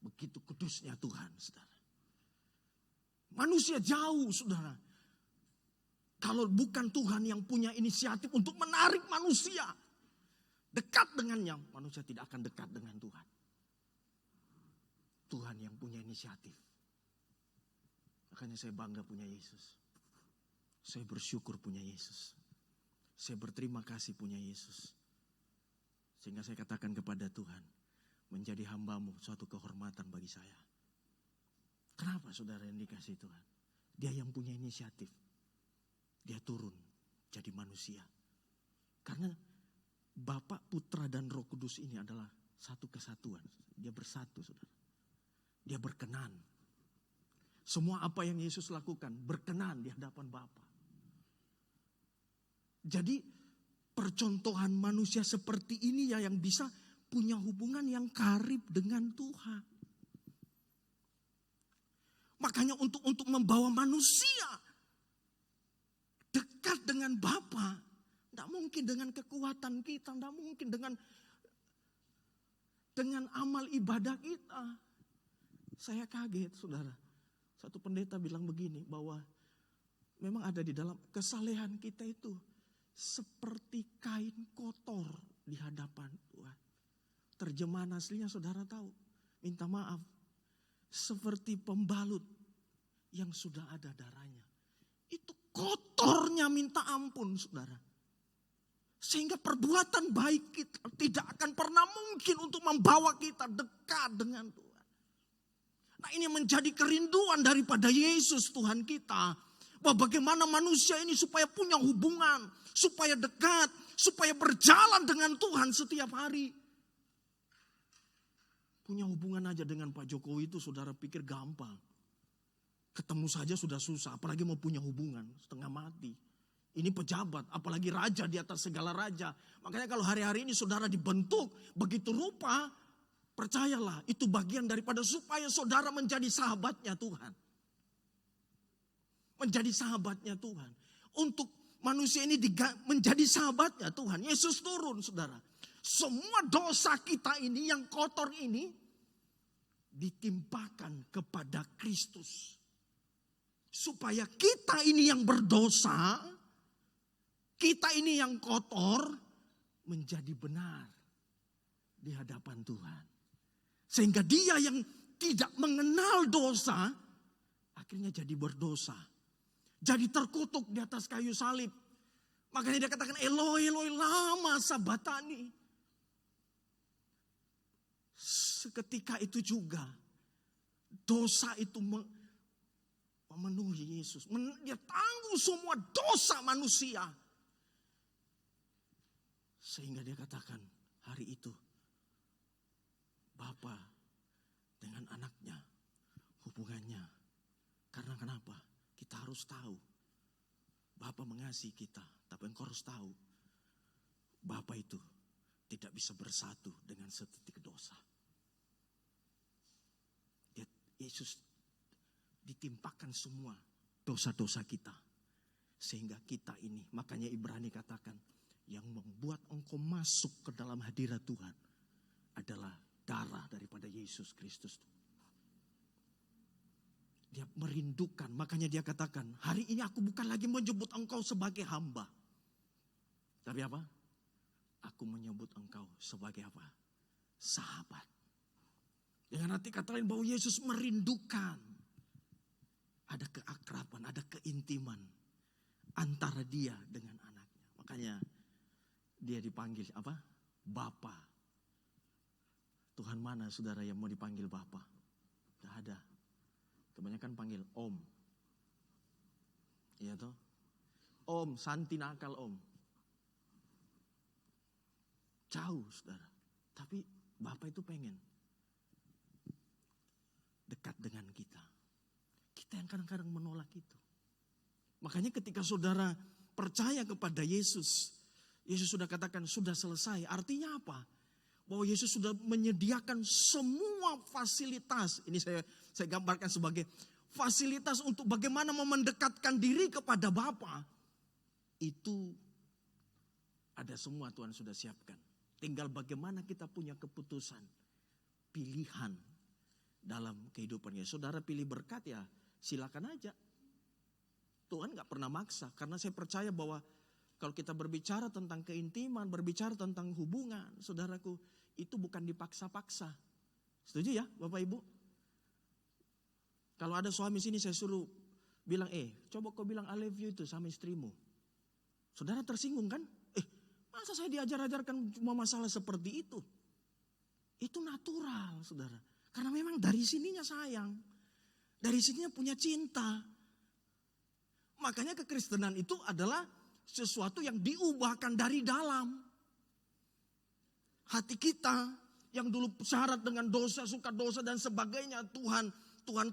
Begitu kudusnya Tuhan, saudara. Manusia jauh, saudara. Kalau bukan Tuhan yang punya inisiatif untuk menarik manusia dekat dengannya, manusia tidak akan dekat dengan Tuhan. Tuhan yang punya inisiatif. Makanya saya bangga punya Yesus. Saya bersyukur punya Yesus. Saya berterima kasih punya Yesus. Sehingga saya katakan kepada Tuhan, menjadi hambamu suatu kehormatan bagi saya. Kenapa saudara yang dikasih Tuhan? Dia yang punya inisiatif. Dia turun jadi manusia. Karena Bapa, Putra dan Roh Kudus ini adalah satu kesatuan. Dia bersatu, saudara. Dia berkenan. Semua apa yang Yesus lakukan berkenan di hadapan Bapa. Jadi percontohan manusia seperti ini ya yang bisa punya hubungan yang karib dengan Tuhan. Makanya untuk membawa manusia dekat dengan Bapa, tidak mungkin dengan kekuatan kita, tidak mungkin dengan amal ibadah kita. Saya kaget, saudara. Satu pendeta bilang begini, bahwa memang ada di dalam kesalehan kita itu seperti kain kotor di hadapan Tuhan. Terjemahan aslinya saudara tahu, minta maaf. Seperti pembalut yang sudah ada darahnya. Itu kotornya minta ampun, saudara. Sehingga perbuatan baik kita tidak akan pernah mungkin untuk membawa kita dekat dengan Tuhan. Nah, ini menjadi kerinduan daripada Yesus Tuhan kita. Bahwa bagaimana manusia ini supaya punya hubungan, supaya dekat, supaya berjalan dengan Tuhan setiap hari. Punya hubungan aja dengan Pak Jokowi itu saudara pikir gampang. Ketemu saja sudah susah, apalagi mau punya hubungan, setengah mati. Ini pejabat, apalagi raja di atas segala raja. Makanya kalau hari-hari ini saudara dibentuk begitu rupa, percayalah itu bagian daripada supaya saudara menjadi sahabatnya Tuhan. Menjadi sahabatnya Tuhan. Untuk manusia ini menjadi sahabatnya Tuhan. Yesus turun, saudara. Semua dosa kita ini yang kotor ini ditimpakan kepada Kristus. supaya kita ini yang berdosa, kita ini yang kotor, menjadi benar di hadapan Tuhan. Sehingga dia yang tidak mengenal dosa, akhirnya jadi berdosa. Jadi terkutuk di atas kayu salib. Makanya dia katakan, Eloi, Eloi, lama sabatani. Seketika itu juga, dosa itu memenuhi Yesus. Dia tanggung semua dosa manusia. Sehingga dia katakan hari itu, Bapa dengan anaknya hubungannya. Karena kenapa? Kita harus tahu. Bapa mengasihi kita. Tapi engkau harus tahu. Bapa itu tidak bisa bersatu dengan setitik dosa. Yesus ditimpakan semua dosa-dosa kita. Sehingga kita ini, makanya Ibrani katakan, yang membuat engkau masuk ke dalam hadirat Tuhan adalah darah daripada Yesus Kristus. Dia merindukan, makanya dia katakan, hari ini aku bukan lagi menyebut engkau sebagai hamba. Tapi apa? Aku menyebut engkau sebagai apa? Sahabat. Dengan arti kata lain bahwa Yesus merindukan. Ada keakraban, ada keintiman antara dia dengan anaknya. Makanya dia dipanggil apa? Bapa. Tuhan mana saudara yang mau dipanggil Bapa? Tidak ada. Kebanyakan panggil Om. Iya toh? Om, Santi nakal Om. Jauh saudara. Tapi Bapa itu pengen dekat dengan kita. Kita yang kadang-kadang menolak itu. Makanya ketika saudara percaya kepada Yesus, Yesus sudah katakan sudah selesai. Artinya apa? Bahwa Yesus sudah menyediakan semua fasilitas. Ini saya gambarkan sebagai fasilitas untuk bagaimana mendekatkan diri kepada Bapa. Itu ada semua Tuhan sudah siapkan. Tinggal bagaimana kita punya keputusan, pilihan dalam kehidupannya. Saudara pilih berkat ya silakan aja. Tuhan gak pernah maksa. Karena saya percaya bahwa kalau kita berbicara tentang keintiman, berbicara tentang hubungan, saudaraku, itu bukan dipaksa-paksa. Setuju ya Bapak Ibu? Kalau ada suami sini saya suruh bilang, coba kau bilang I love you itu sama istrimu. Saudara tersinggung kan? Masa saya diajar-ajarkan cuma masalah seperti itu? Itu natural saudara. Karena memang dari sininya sayang. Dari sininya punya cinta. Makanya kekristenan itu adalah sesuatu yang diubahkan dari dalam. Hati kita yang dulu syarat dengan dosa, suka dosa dan sebagainya. Tuhan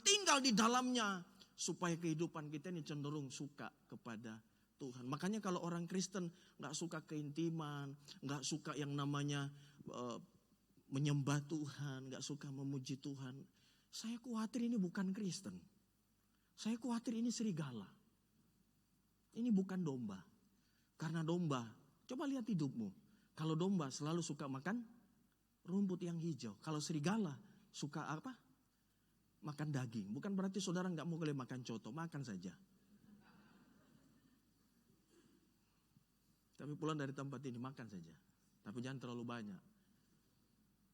tinggal di dalamnya. Supaya kehidupan kita ini cenderung suka kepada Tuhan. Makanya kalau orang Kristen gak suka keintiman, gak suka yang namanya menyembah Tuhan, gak suka memuji Tuhan. Saya khawatir ini bukan Kristen. Saya khawatir ini serigala. Ini bukan domba. Karena domba, coba lihat hidupmu. Kalau domba selalu suka makan rumput yang hijau. Kalau serigala suka apa? Makan daging. Bukan berarti saudara gak mau boleh makan coto, makan saja. Tapi pulang dari tempat ini makan saja. Tapi jangan terlalu banyak.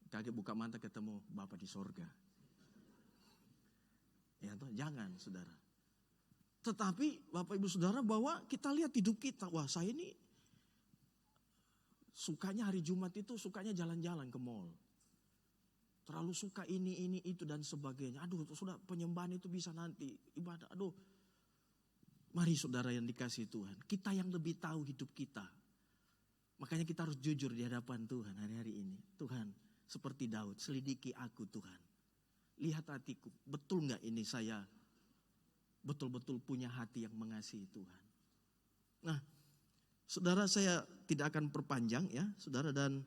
Kaget buka mata ketemu Bapa di sorga. Ya toh, jangan saudara. Tetapi Bapak Ibu Saudara bahwa kita lihat hidup kita. Wah saya ini sukanya hari Jumat itu sukanya jalan-jalan ke mall. Terlalu suka ini, itu dan sebagainya. Aduh sudah penyembahan itu bisa nanti. Ibadah, aduh. Mari saudara yang dikasihi Tuhan. Kita yang lebih tahu hidup kita. Makanya kita harus jujur di hadapan Tuhan hari-hari ini. Tuhan seperti Daud, selidiki aku Tuhan. Lihat hatiku, betul gak ini saya betul-betul punya hati yang mengasihi Tuhan. Nah, saudara saya tidak akan perpanjang ya saudara. Dan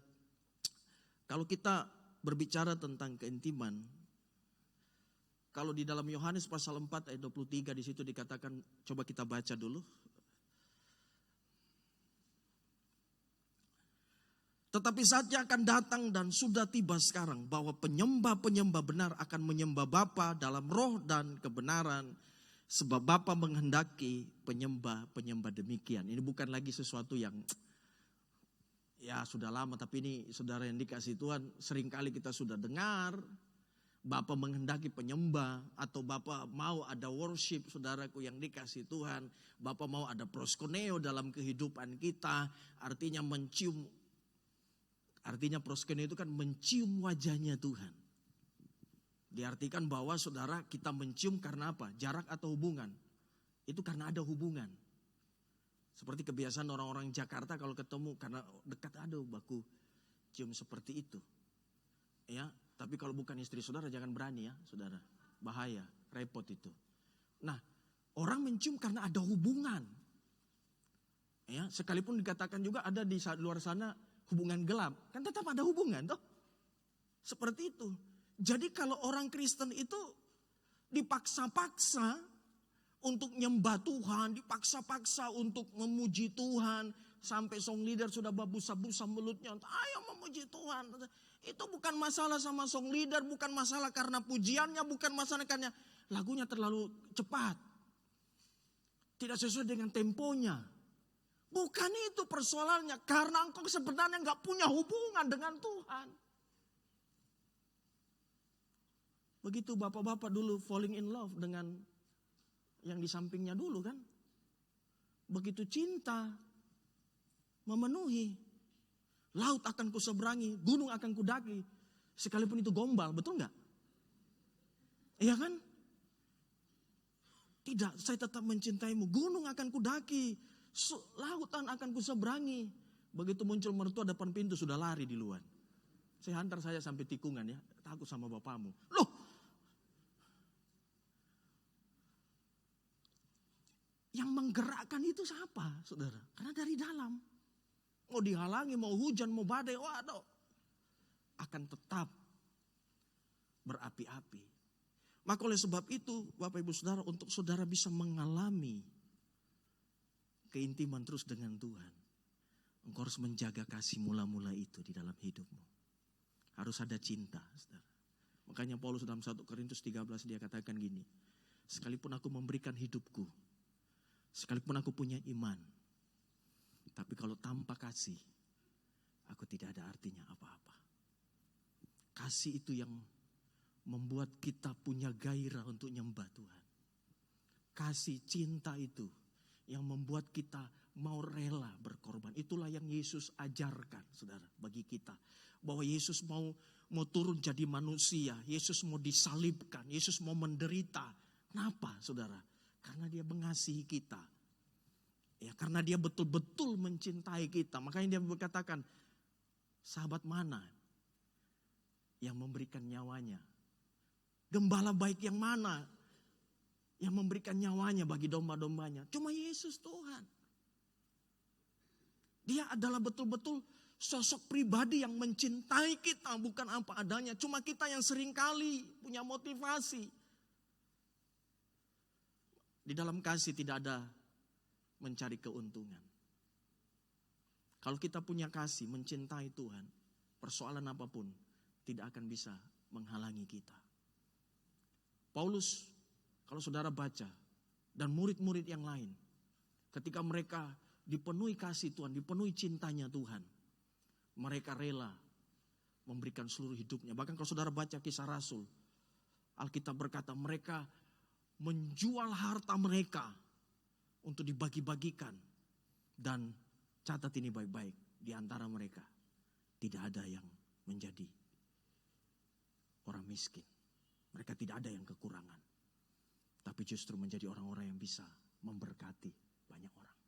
kalau kita berbicara tentang keintiman, kalau di dalam Yohanes pasal 4 ayat 23 di situ dikatakan, coba kita baca dulu. Tetapi saatnya akan datang dan sudah tiba sekarang bahwa penyembah-penyembah benar akan menyembah Bapa dalam roh dan kebenaran. Sebab Bapa menghendaki penyembah demikian. Ini bukan lagi sesuatu yang ya sudah lama, tapi ini saudara yang dikasih Tuhan, seringkali kita sudah dengar. Bapa menghendaki penyembah, atau Bapa mau ada worship, saudaraku yang dikasih Tuhan. Bapa mau ada proskuneo dalam kehidupan kita, artinya mencium. Artinya proskuneo itu kan mencium wajahnya Tuhan. Diartikan bahwa saudara kita mencium karena apa? Jarak atau hubungan? Itu karena ada hubungan. Seperti kebiasaan orang-orang Jakarta kalau ketemu karena dekat, ada baku cium seperti itu. Ya, tapi kalau bukan istri saudara jangan berani ya, saudara. Bahaya, repot itu. Nah, orang mencium karena ada hubungan. Ya, sekalipun dikatakan juga ada di luar sana hubungan gelap, kan tetap ada hubungan toh. Seperti itu. Jadi kalau orang Kristen itu dipaksa-paksa untuk nyembah Tuhan, dipaksa-paksa untuk memuji Tuhan, sampai song leader sudah berbusa-busa mulutnya, ayo memuji Tuhan. Itu bukan masalah sama song leader, bukan masalah karena pujiannya, bukan masalah karena lagunya terlalu cepat. Tidak sesuai dengan temponya. Bukan itu persoalannya, karena engkau sebenarnya gak punya hubungan dengan Tuhan. Begitu bapak-bapak dulu falling in love dengan yang di sampingnya dulu kan. Begitu cinta memenuhi, laut akan kuseberangi, gunung akan kudaki, sekalipun itu gombal, betul nggak? Iya kan? Tidak, saya tetap mencintaimu, gunung akan kudaki, lautan akan kuseberangi. Begitu muncul mertua depan pintu sudah lari di luar. Saya hantar saya sampai tikungan ya, takut sama bapakmu. Loh, yang menggerakkan itu siapa, saudara? Karena dari dalam. Mau dihalangi, mau hujan, mau badai, waduh. Akan tetap berapi-api. Maka oleh sebab itu, Bapak Ibu Saudara, untuk saudara bisa mengalami keintiman terus dengan Tuhan, engkau harus menjaga kasih mula-mula itu di dalam hidupmu. Harus ada cinta, saudara. Makanya Paulus dalam 1 Korintus 13 dia katakan gini, sekalipun aku memberikan hidupku, sekalipun aku punya iman, tapi kalau tanpa kasih, aku tidak ada artinya apa-apa. Kasih itu yang membuat kita punya gairah untuk nyembah Tuhan. Kasih cinta itu yang membuat kita mau rela berkorban. Itulah yang Yesus ajarkan, saudara, bagi kita. Bahwa Yesus mau turun jadi manusia. Yesus mau disalibkan. Yesus mau menderita. Kenapa, saudara? Karena dia mengasihi kita. Ya, karena dia betul-betul mencintai kita. Makanya dia berkatakan, sahabat mana yang memberikan nyawanya? Gembala baik yang mana yang memberikan nyawanya bagi domba-dombanya? Cuma Yesus Tuhan. Dia adalah betul-betul sosok pribadi yang mencintai kita, bukan apa adanya. Cuma kita yang seringkali punya motivasi. Di dalam kasih tidak ada mencari keuntungan. Kalau kita punya kasih, mencintai Tuhan, persoalan apapun tidak akan bisa menghalangi kita. Paulus, kalau saudara baca, dan murid-murid yang lain, ketika mereka dipenuhi kasih Tuhan, dipenuhi cintanya Tuhan, mereka rela memberikan seluruh hidupnya. Bahkan kalau saudara baca Kisah Rasul, Alkitab berkata mereka menjual harta mereka untuk dibagi-bagikan. Dan catat ini baik-baik, di antara mereka tidak ada yang menjadi orang miskin. Mereka tidak ada yang kekurangan. Tapi justru menjadi orang-orang yang bisa memberkati banyak orang.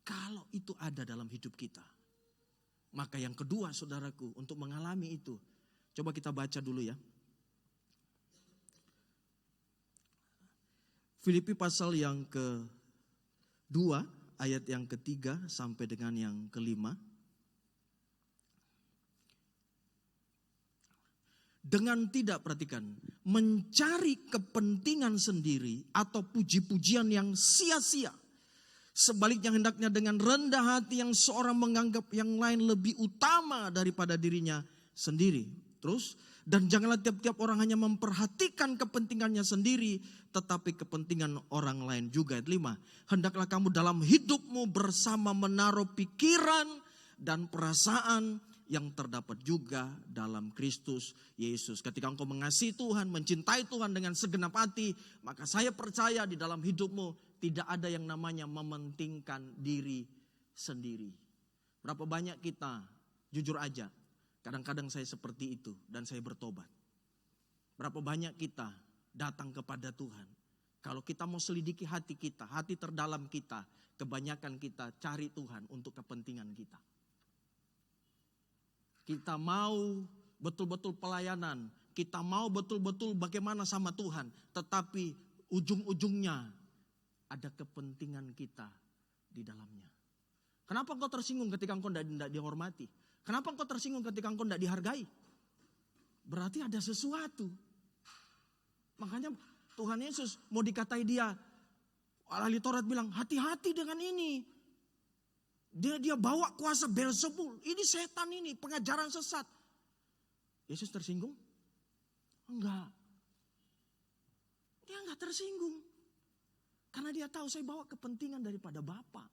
Kalau itu ada dalam hidup kita, maka yang kedua saudaraku, untuk mengalami itu, coba kita baca dulu ya. Filipi pasal yang ke-2, ayat yang ke-3 sampai dengan yang ke-5. Dengan tidak, perhatikan, mencari kepentingan sendiri atau puji-pujian yang sia-sia. Sebaliknya hendaknya dengan rendah hati yang seorang menganggap yang lain lebih utama daripada dirinya sendiri. Terus, dan janganlah tiap-tiap orang hanya memperhatikan kepentingannya sendiri, tetapi kepentingan orang lain juga. Ayat 5, hendaklah kamu dalam hidupmu bersama menaruh pikiran dan perasaan yang terdapat juga dalam Kristus Yesus. Ketika engkau mengasihi Tuhan, mencintai Tuhan dengan segenap hati, maka saya percaya di dalam hidupmu tidak ada yang namanya mementingkan diri sendiri. Berapa banyak kita, jujur aja, kadang-kadang saya seperti itu dan saya bertobat. Berapa banyak kita datang kepada Tuhan. Kalau kita mau selidiki hati kita, hati terdalam kita, kebanyakan kita cari Tuhan untuk kepentingan kita. Kita mau betul-betul pelayanan, kita mau betul-betul bagaimana sama Tuhan, tetapi ujung-ujungnya ada kepentingan kita di dalamnya. Kenapa engkau tersinggung ketika engkau tidak dihormati? Kenapa engkau tersinggung ketika engkau tidak dihargai? Berarti ada sesuatu. Makanya Tuhan Yesus mau dikatai dia, ahli Taurat bilang hati-hati dengan ini. Dia bawa kuasa Beelzebul. Ini setan ini, pengajaran sesat. Yesus tersinggung? Enggak. Dia enggak tersinggung. Karena dia tahu saya bawa kepentingan daripada Bapa.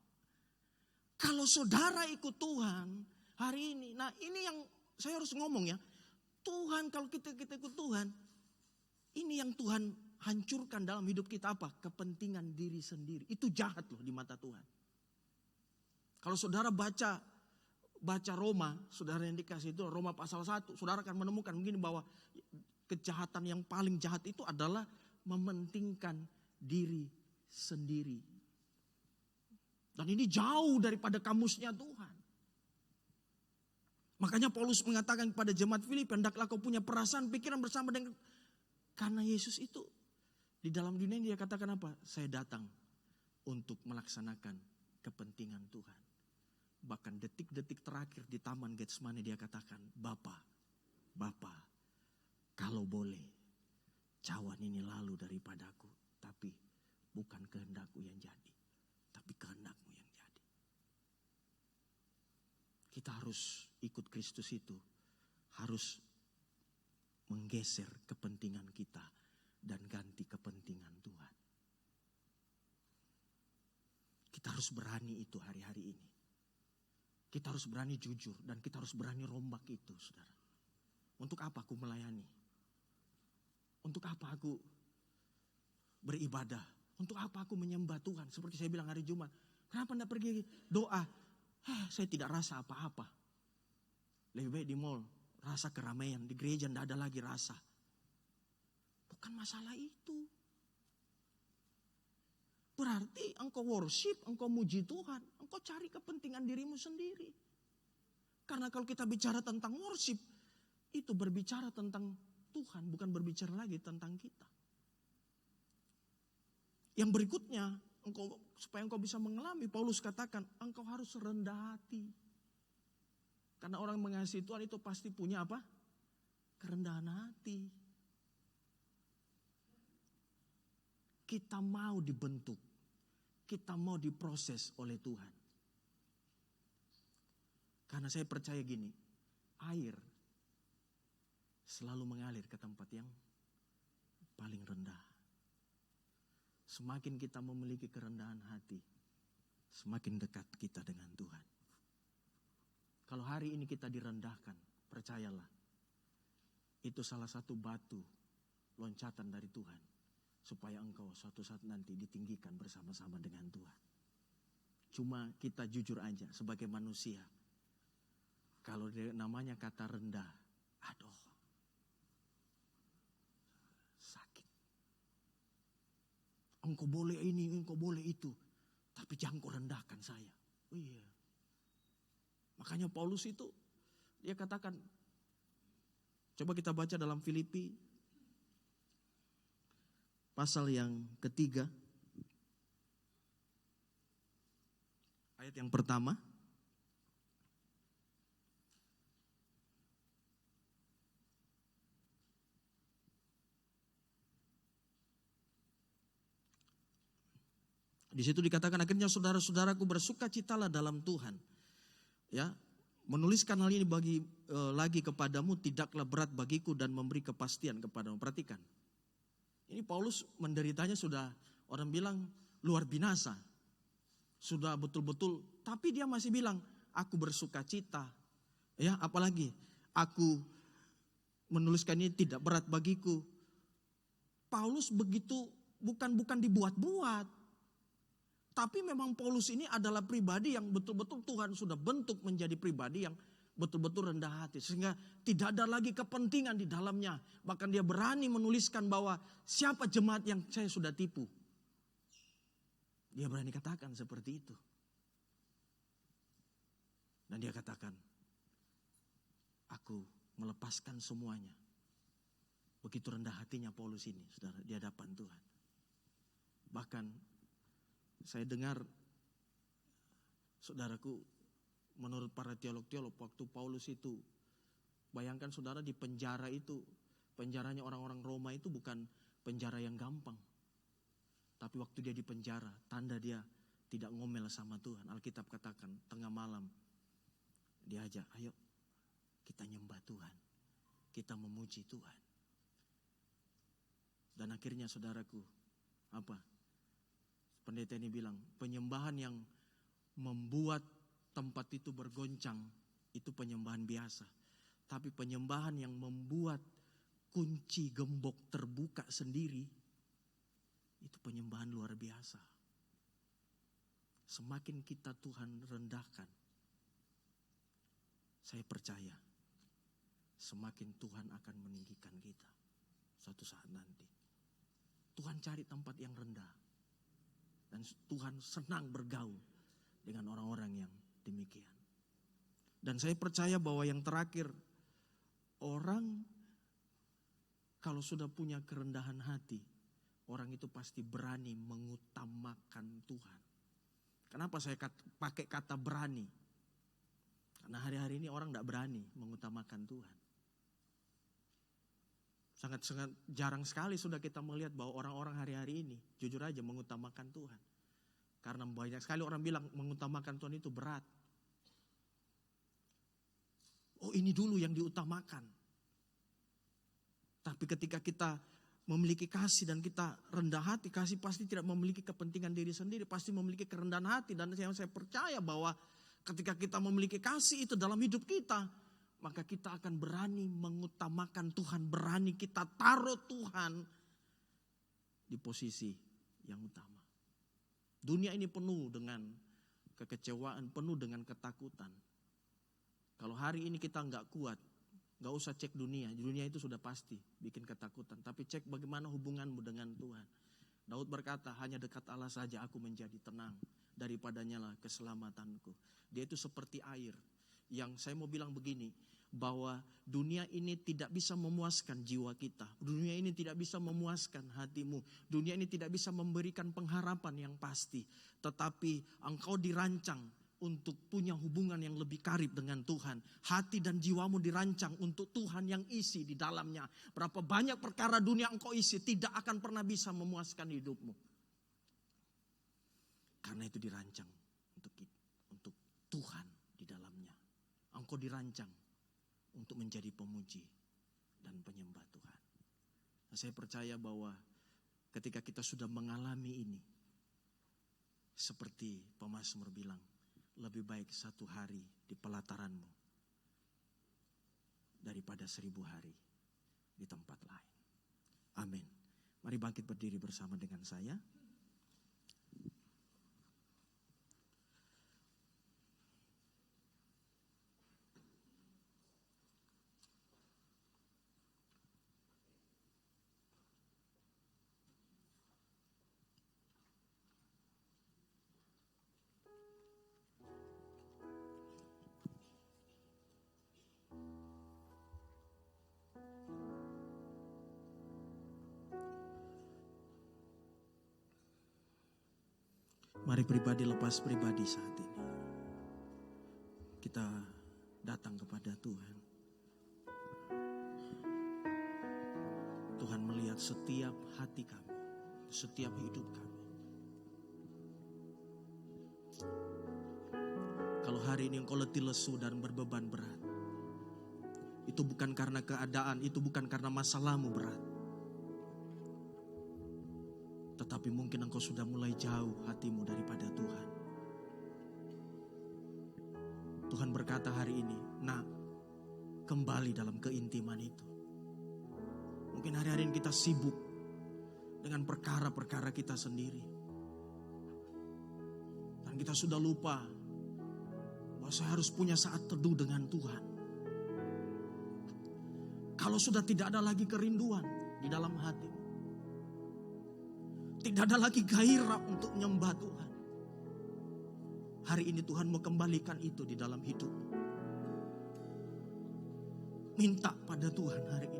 Kalau saudara ikut Tuhan hari ini, nah ini yang saya harus ngomong ya. Tuhan, kalau kita ikut Tuhan, ini yang Tuhan hancurkan dalam hidup kita apa? Kepentingan diri sendiri. Itu jahat loh di mata Tuhan. Kalau saudara baca Roma, saudara yang dikasih itu Roma pasal 1, saudara akan menemukan begini bahwa kejahatan yang paling jahat itu adalah mementingkan diri sendiri. Dan ini jauh daripada kamusnya Tuhan. Makanya Paulus mengatakan kepada jemaat Filipi, hendaklah kau punya perasaan, pikiran bersama dengan, karena Yesus itu di dalam dunia ini dia katakan apa? Saya datang untuk melaksanakan kepentingan Tuhan. Bahkan detik-detik terakhir di Taman Getsemani dia katakan, Bapa, kalau boleh cawan ini lalu daripadaku, tapi bukan kehendakku yang jadi, tapi kehendakmu yang jadi. Kita harus ikut Kristus itu, harus menggeser kepentingan kita dan ganti kepentingan Tuhan. Kita harus berani itu hari-hari ini. Kita harus berani jujur dan kita harus berani rombak itu, saudara. Untuk apa aku melayani? Untuk apa aku beribadah? Untuk apa aku menyembah Tuhan? Seperti saya bilang hari Jumat. Kenapa tidak pergi doa? Saya tidak rasa apa-apa. Lebih baik di mall, rasa keramaian. Di gereja tidak ada lagi rasa. Bukan masalah itu. Berarti engkau worship, engkau muji Tuhan, engkau cari kepentingan dirimu sendiri. Karena kalau kita bicara tentang worship, itu berbicara tentang Tuhan, bukan berbicara lagi tentang kita. Yang berikutnya, supaya engkau bisa mengalami, Paulus katakan, engkau harus rendah hati. Karena orang mengasihi Tuhan itu pasti punya apa? Kerendahan hati. Kita mau dibentuk. Kita mau diproses oleh Tuhan. Karena saya percaya gini, air selalu mengalir ke tempat yang paling rendah. Semakin kita memiliki kerendahan hati, semakin dekat kita dengan Tuhan. Kalau hari ini kita direndahkan, percayalah, itu salah satu batu loncatan dari Tuhan. Supaya engkau suatu saat nanti ditinggikan bersama-sama dengan Tuhan. Cuma kita jujur aja sebagai manusia. Kalau namanya kata rendah, aduh, sakit. Engkau boleh ini, engkau boleh itu. Tapi jangan kau rendahkan saya. Oh iya. Makanya Paulus itu, dia katakan, coba kita baca dalam Filipi. Pasal yang ketiga, ayat yang pertama. Di situ dikatakan akhirnya saudara-saudaraku bersukacitalah dalam Tuhan. Ya, menuliskan hal ini bagi lagi kepadamu, tidaklah berat bagiku dan memberi kepastian kepadamu. Perhatikan. Ini Paulus menderitanya sudah orang bilang luar binasa. Sudah betul-betul, tapi dia masih bilang, aku bersuka cita. Ya, apalagi aku menuliskan ini tidak berat bagiku. Paulus begitu bukan dibuat-buat. Tapi memang Paulus ini adalah pribadi yang betul-betul Tuhan sudah bentuk menjadi pribadi yang betul-betul rendah hati. Sehingga tidak ada lagi kepentingan di dalamnya. Bahkan dia berani menuliskan bahwa siapa jemaat yang saya sudah tipu. Dia berani katakan seperti itu. Dan dia katakan, aku melepaskan semuanya. Begitu rendah hatinya Paulus ini, saudara, di hadapan Tuhan. Bahkan saya dengar, saudaraku, menurut para teolog-teolog, waktu Paulus itu, bayangkan saudara di penjara itu, penjaranya orang-orang Roma itu bukan penjara yang gampang. Tapi waktu dia di penjara, tanda dia tidak ngomel sama Tuhan. Alkitab katakan, tengah malam, dia ajak, ayo kita nyembah Tuhan, kita memuji Tuhan. Dan akhirnya saudaraku, apa? Pendeta ini bilang, penyembahan yang membuat tempat itu bergoncang, itu penyembahan biasa. Tapi penyembahan yang membuat kunci gembok terbuka sendiri, itu penyembahan luar biasa. Semakin kita Tuhan rendahkan, saya percaya, semakin Tuhan akan meninggikan kita suatu saat nanti. Tuhan cari tempat yang rendah. Dan Tuhan senang bergaul dengan orang-orang yang demikian. Dan saya percaya bahwa yang terakhir, orang kalau sudah punya kerendahan hati, orang itu pasti berani mengutamakan Tuhan. Kenapa saya pakai kata berani? Karena hari-hari ini orang tidak berani mengutamakan Tuhan. Sangat-sangat jarang sekali sudah kita melihat bahwa orang-orang hari-hari ini jujur aja mengutamakan Tuhan. Karena banyak sekali orang bilang mengutamakan Tuhan itu berat. Oh, ini dulu yang diutamakan. Tapi ketika kita memiliki kasih dan kita rendah hati, kasih pasti tidak memiliki kepentingan diri sendiri, pasti memiliki kerendahan hati. Dan saya percaya bahwa ketika kita memiliki kasih itu dalam hidup kita, maka kita akan berani mengutamakan Tuhan, berani kita taruh Tuhan di posisi yang utama. Dunia ini penuh dengan kekecewaan, penuh dengan ketakutan. Kalau hari ini kita nggak kuat, nggak usah cek dunia itu sudah pasti bikin ketakutan. Tapi cek bagaimana hubunganmu dengan Tuhan. Daud berkata, hanya dekat Allah saja aku menjadi tenang, daripadanya lah keselamatanku. Dia itu seperti air. Yang saya mau bilang begini, bahwa dunia ini tidak bisa memuaskan jiwa kita. Dunia ini tidak bisa memuaskan hatimu. Dunia ini tidak bisa memberikan pengharapan yang pasti. Tetapi engkau dirancang untuk punya hubungan yang lebih karib dengan Tuhan. Hati dan jiwamu dirancang untuk Tuhan yang isi di dalamnya. Berapa banyak perkara dunia engkau isi tidak akan pernah bisa memuaskan hidupmu. Karena itu dirancang untuk Tuhan di dalamnya. Engkau dirancang untuk menjadi pemuji dan penyembah Tuhan. Nah, saya percaya bahwa ketika kita sudah mengalami ini, seperti pemazmur bilang, lebih baik 1 hari di pelataranmu daripada 1000 hari di tempat lain. Amin. Mari bangkit berdiri bersama dengan saya. Mari pribadi lepas pribadi saat ini. Kita datang kepada Tuhan. Tuhan melihat setiap hati kami, setiap hidup kami. Kalau hari ini engkau letih lesu dan berbeban berat, Itu bukan karena keadaan, itu bukan karena masalahmu berat. Tetapi mungkin engkau sudah mulai jauh hatimu daripada Tuhan. Tuhan berkata hari ini, nak, kembali dalam keintiman itu. Mungkin hari-hari ini kita sibuk dengan perkara-perkara kita sendiri. Dan kita sudah lupa bahwa saya harus punya saat teduh dengan Tuhan. Kalau sudah tidak ada lagi kerinduan di dalam hati, tidak ada lagi gairah untuk menyembah Tuhan, hari ini Tuhan mau kembalikan itu di dalam hidup. Minta pada Tuhan hari ini.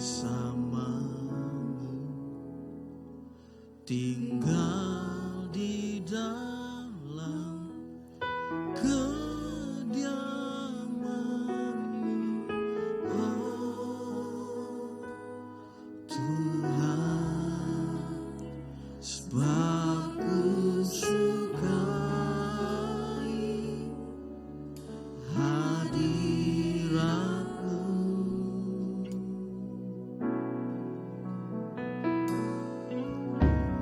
Bersamamu tinggal di dalam kediaman-Mu, oh Tuhan, sebab ku sukai hadirat-Mu.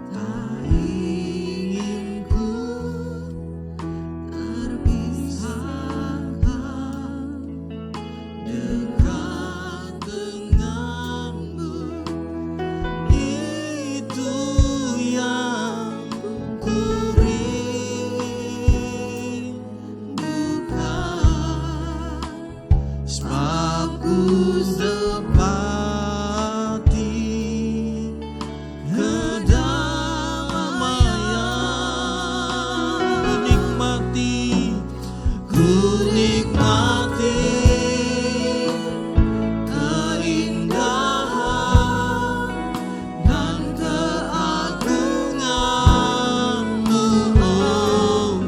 Tak ingin ku terpisahkan dekat denganmu, itu yang ku rindukan. Sebab ku dapati kedamaian, ku nikmati keindahan dan keagungan-Mu, oh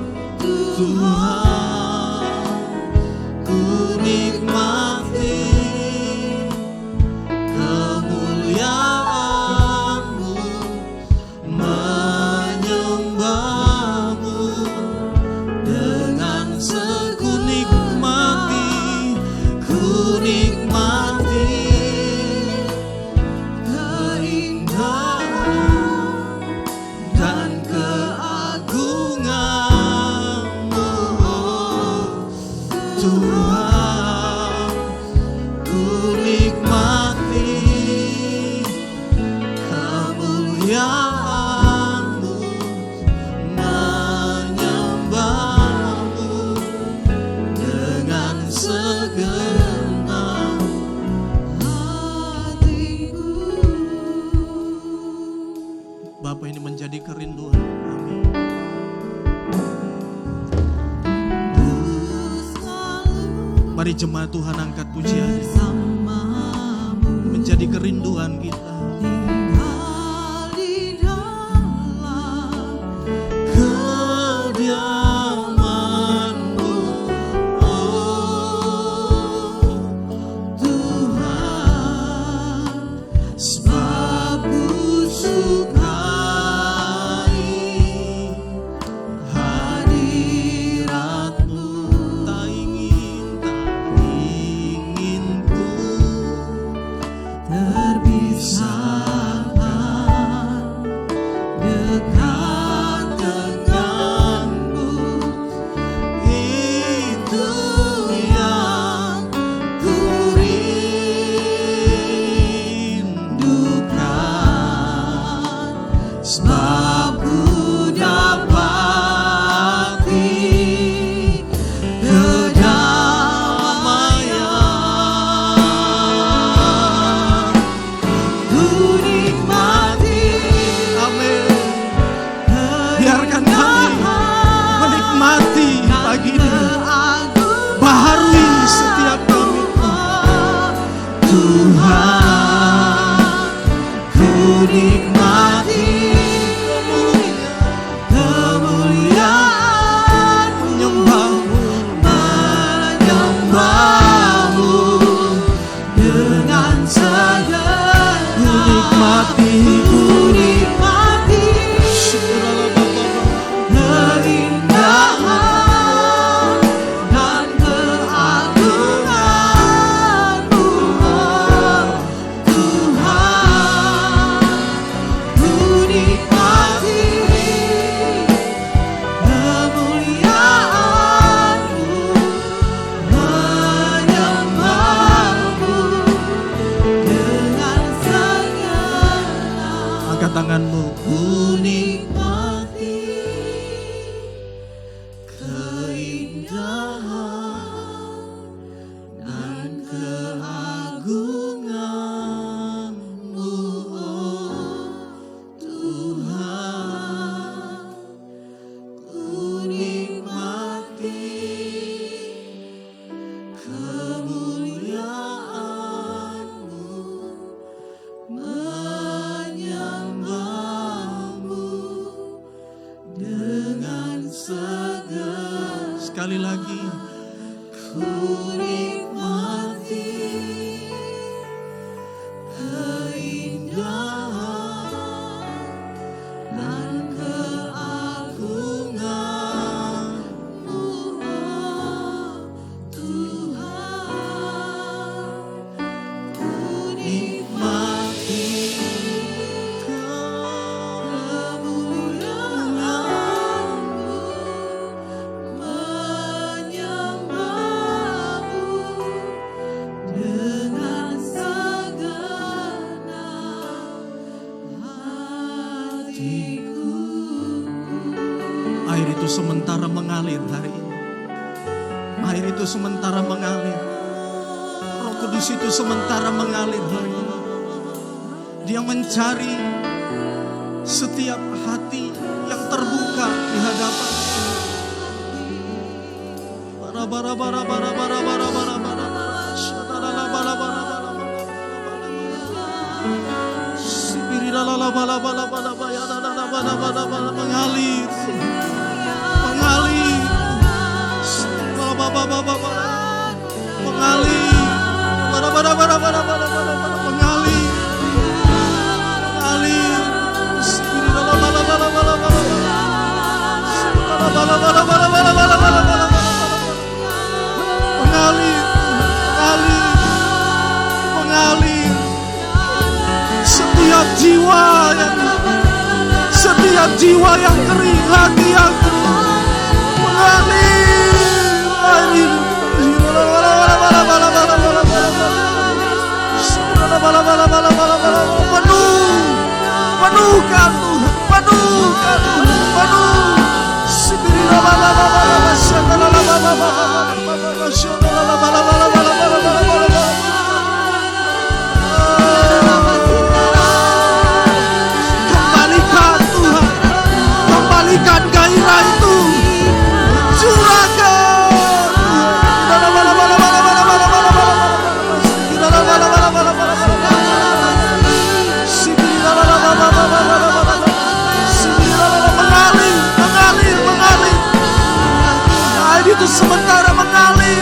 Tuhan. Ku nikmati kemuliaan-Mu, menyembah-Mu dengan sekunikmati. Ku nikmati keindahan dan keagungan-Mu, oh Tuhan. Ku nikmati kemuliaan-Mu, menyembah-Mu dengan segenap hatiku. Bapa, ini menjadi kerinduan kami. Mari jemaat Tuhan angkat pujian menjadi kerinduan kita. Tinggal di dalam Kediaman-Mu, oh Tuhan, sebab ku sukai hadirat-Mu. Tak ingin ku terpisahkan dekat denganmu, itu yang ku rindukan. Sebab ku dapati kedamaian, ku nikmati amin. Biarkan kami menikmati pagi ini, baharui setiap kami, Tuhan. Ku nikmati kemuliaan-Mu, menyembah-Mu, menyembah sementara mengalir hari ini. Air itu sementara mengalir. Roh Kudus itu sementara mengalir hari ini. Dia mencari setiap hati yang terbuka di hadapan. Mengalir, mengalir, mengalir. Setiap jiwa yang kering, hati yang kering, mengalir. Penuhkan Tuhan, penuhkan Tuhan, penuh. Kembalikan Tuhan, kembalikan gairah itu, curahkan. Air itu sementara mengalir.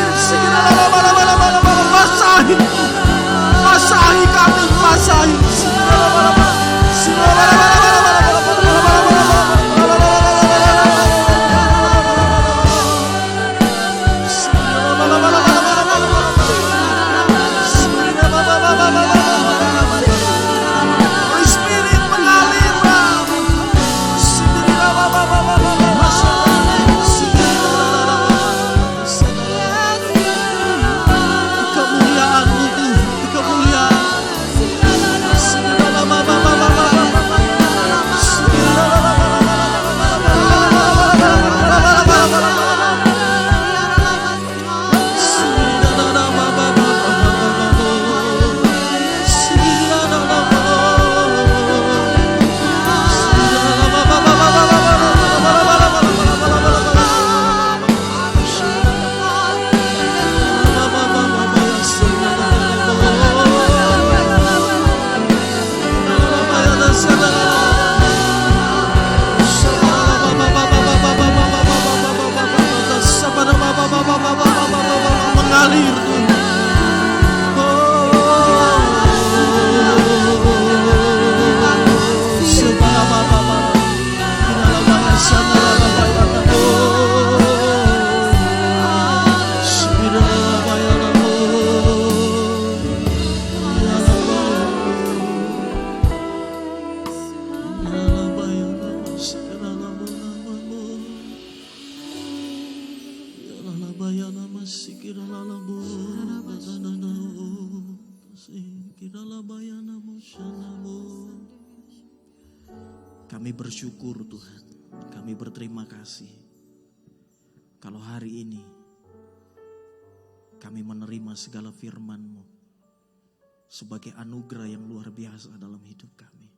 Basahi, basahi kami, basahi. Kami bersyukur Tuhan, kami berterima kasih. Kalau hari ini kami menerima segala firman-Mu sebagai anugerah yang luar biasa dalam hidup kami.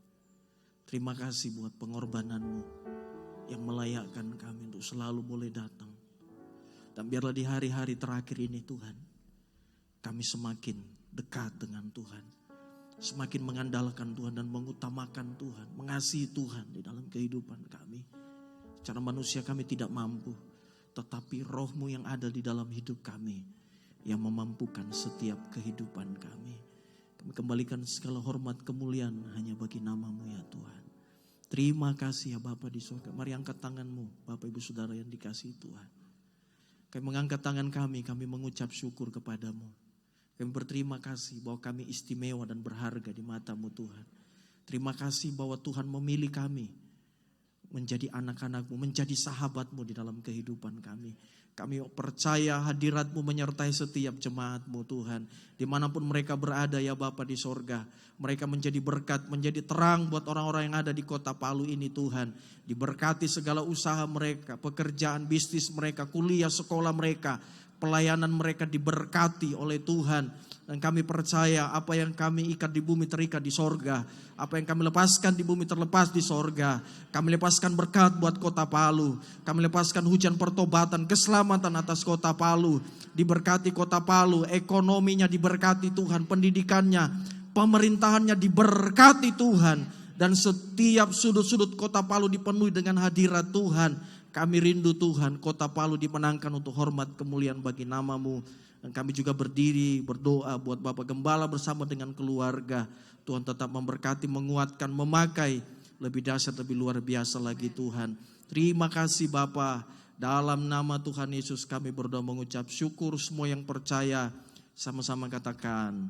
Terima kasih buat pengorbanan-Mu yang melayakkan kami untuk selalu boleh datang. Dan biarlah di hari-hari terakhir ini Tuhan, kami semakin dekat dengan Tuhan. Semakin mengandalkan Tuhan dan mengutamakan Tuhan, mengasihi Tuhan di dalam kehidupan kami. Secara manusia kami tidak mampu, tetapi Roh-Mu yang ada di dalam hidup kami yang memampukan setiap kehidupan kami. Kami kembalikan segala hormat kemuliaan hanya bagi nama-Mu ya Tuhan. Terima kasih ya Bapa di surga. Mari angkat tangan-Mu Bapak Ibu Saudara yang dikasihi Tuhan. Kami mengangkat tangan kami mengucap syukur kepadamu. Kami berterima kasih bahwa kami istimewa dan berharga di mata-Mu Tuhan. Terima kasih bahwa Tuhan memilih kami menjadi anak-anak-Mu, menjadi sahabat-Mu di dalam kehidupan kami. Kami percaya hadirat-Mu menyertai setiap jemaat-Mu Tuhan. Dimanapun mereka berada ya Bapa di sorga. Mereka menjadi berkat, menjadi terang buat orang-orang yang ada di kota Palu ini Tuhan. Diberkati segala usaha mereka, pekerjaan, bisnis mereka, kuliah, sekolah mereka. Pelayanan mereka diberkati oleh Tuhan. Dan kami percaya apa yang kami ikat di bumi terikat di sorga. Apa yang kami lepaskan di bumi terlepas di sorga. Kami lepaskan berkat buat kota Palu. Kami lepaskan hujan pertobatan, keselamatan atas kota Palu. Diberkati kota Palu, ekonominya diberkati Tuhan, pendidikannya, pemerintahannya diberkati Tuhan. Dan setiap sudut-sudut kota Palu dipenuhi dengan hadirat Tuhan. Kami rindu Tuhan, kota Palu dimenangkan untuk hormat kemuliaan bagi nama-Mu. Dan kami juga berdiri berdoa buat Bapak Gembala bersama dengan keluarga. Tuhan tetap memberkati, menguatkan, memakai lebih dahsyat, lebih luar biasa lagi Tuhan. Terima kasih Bapa. Dalam nama Tuhan Yesus kami berdoa mengucap syukur. Semua yang percaya sama-sama katakan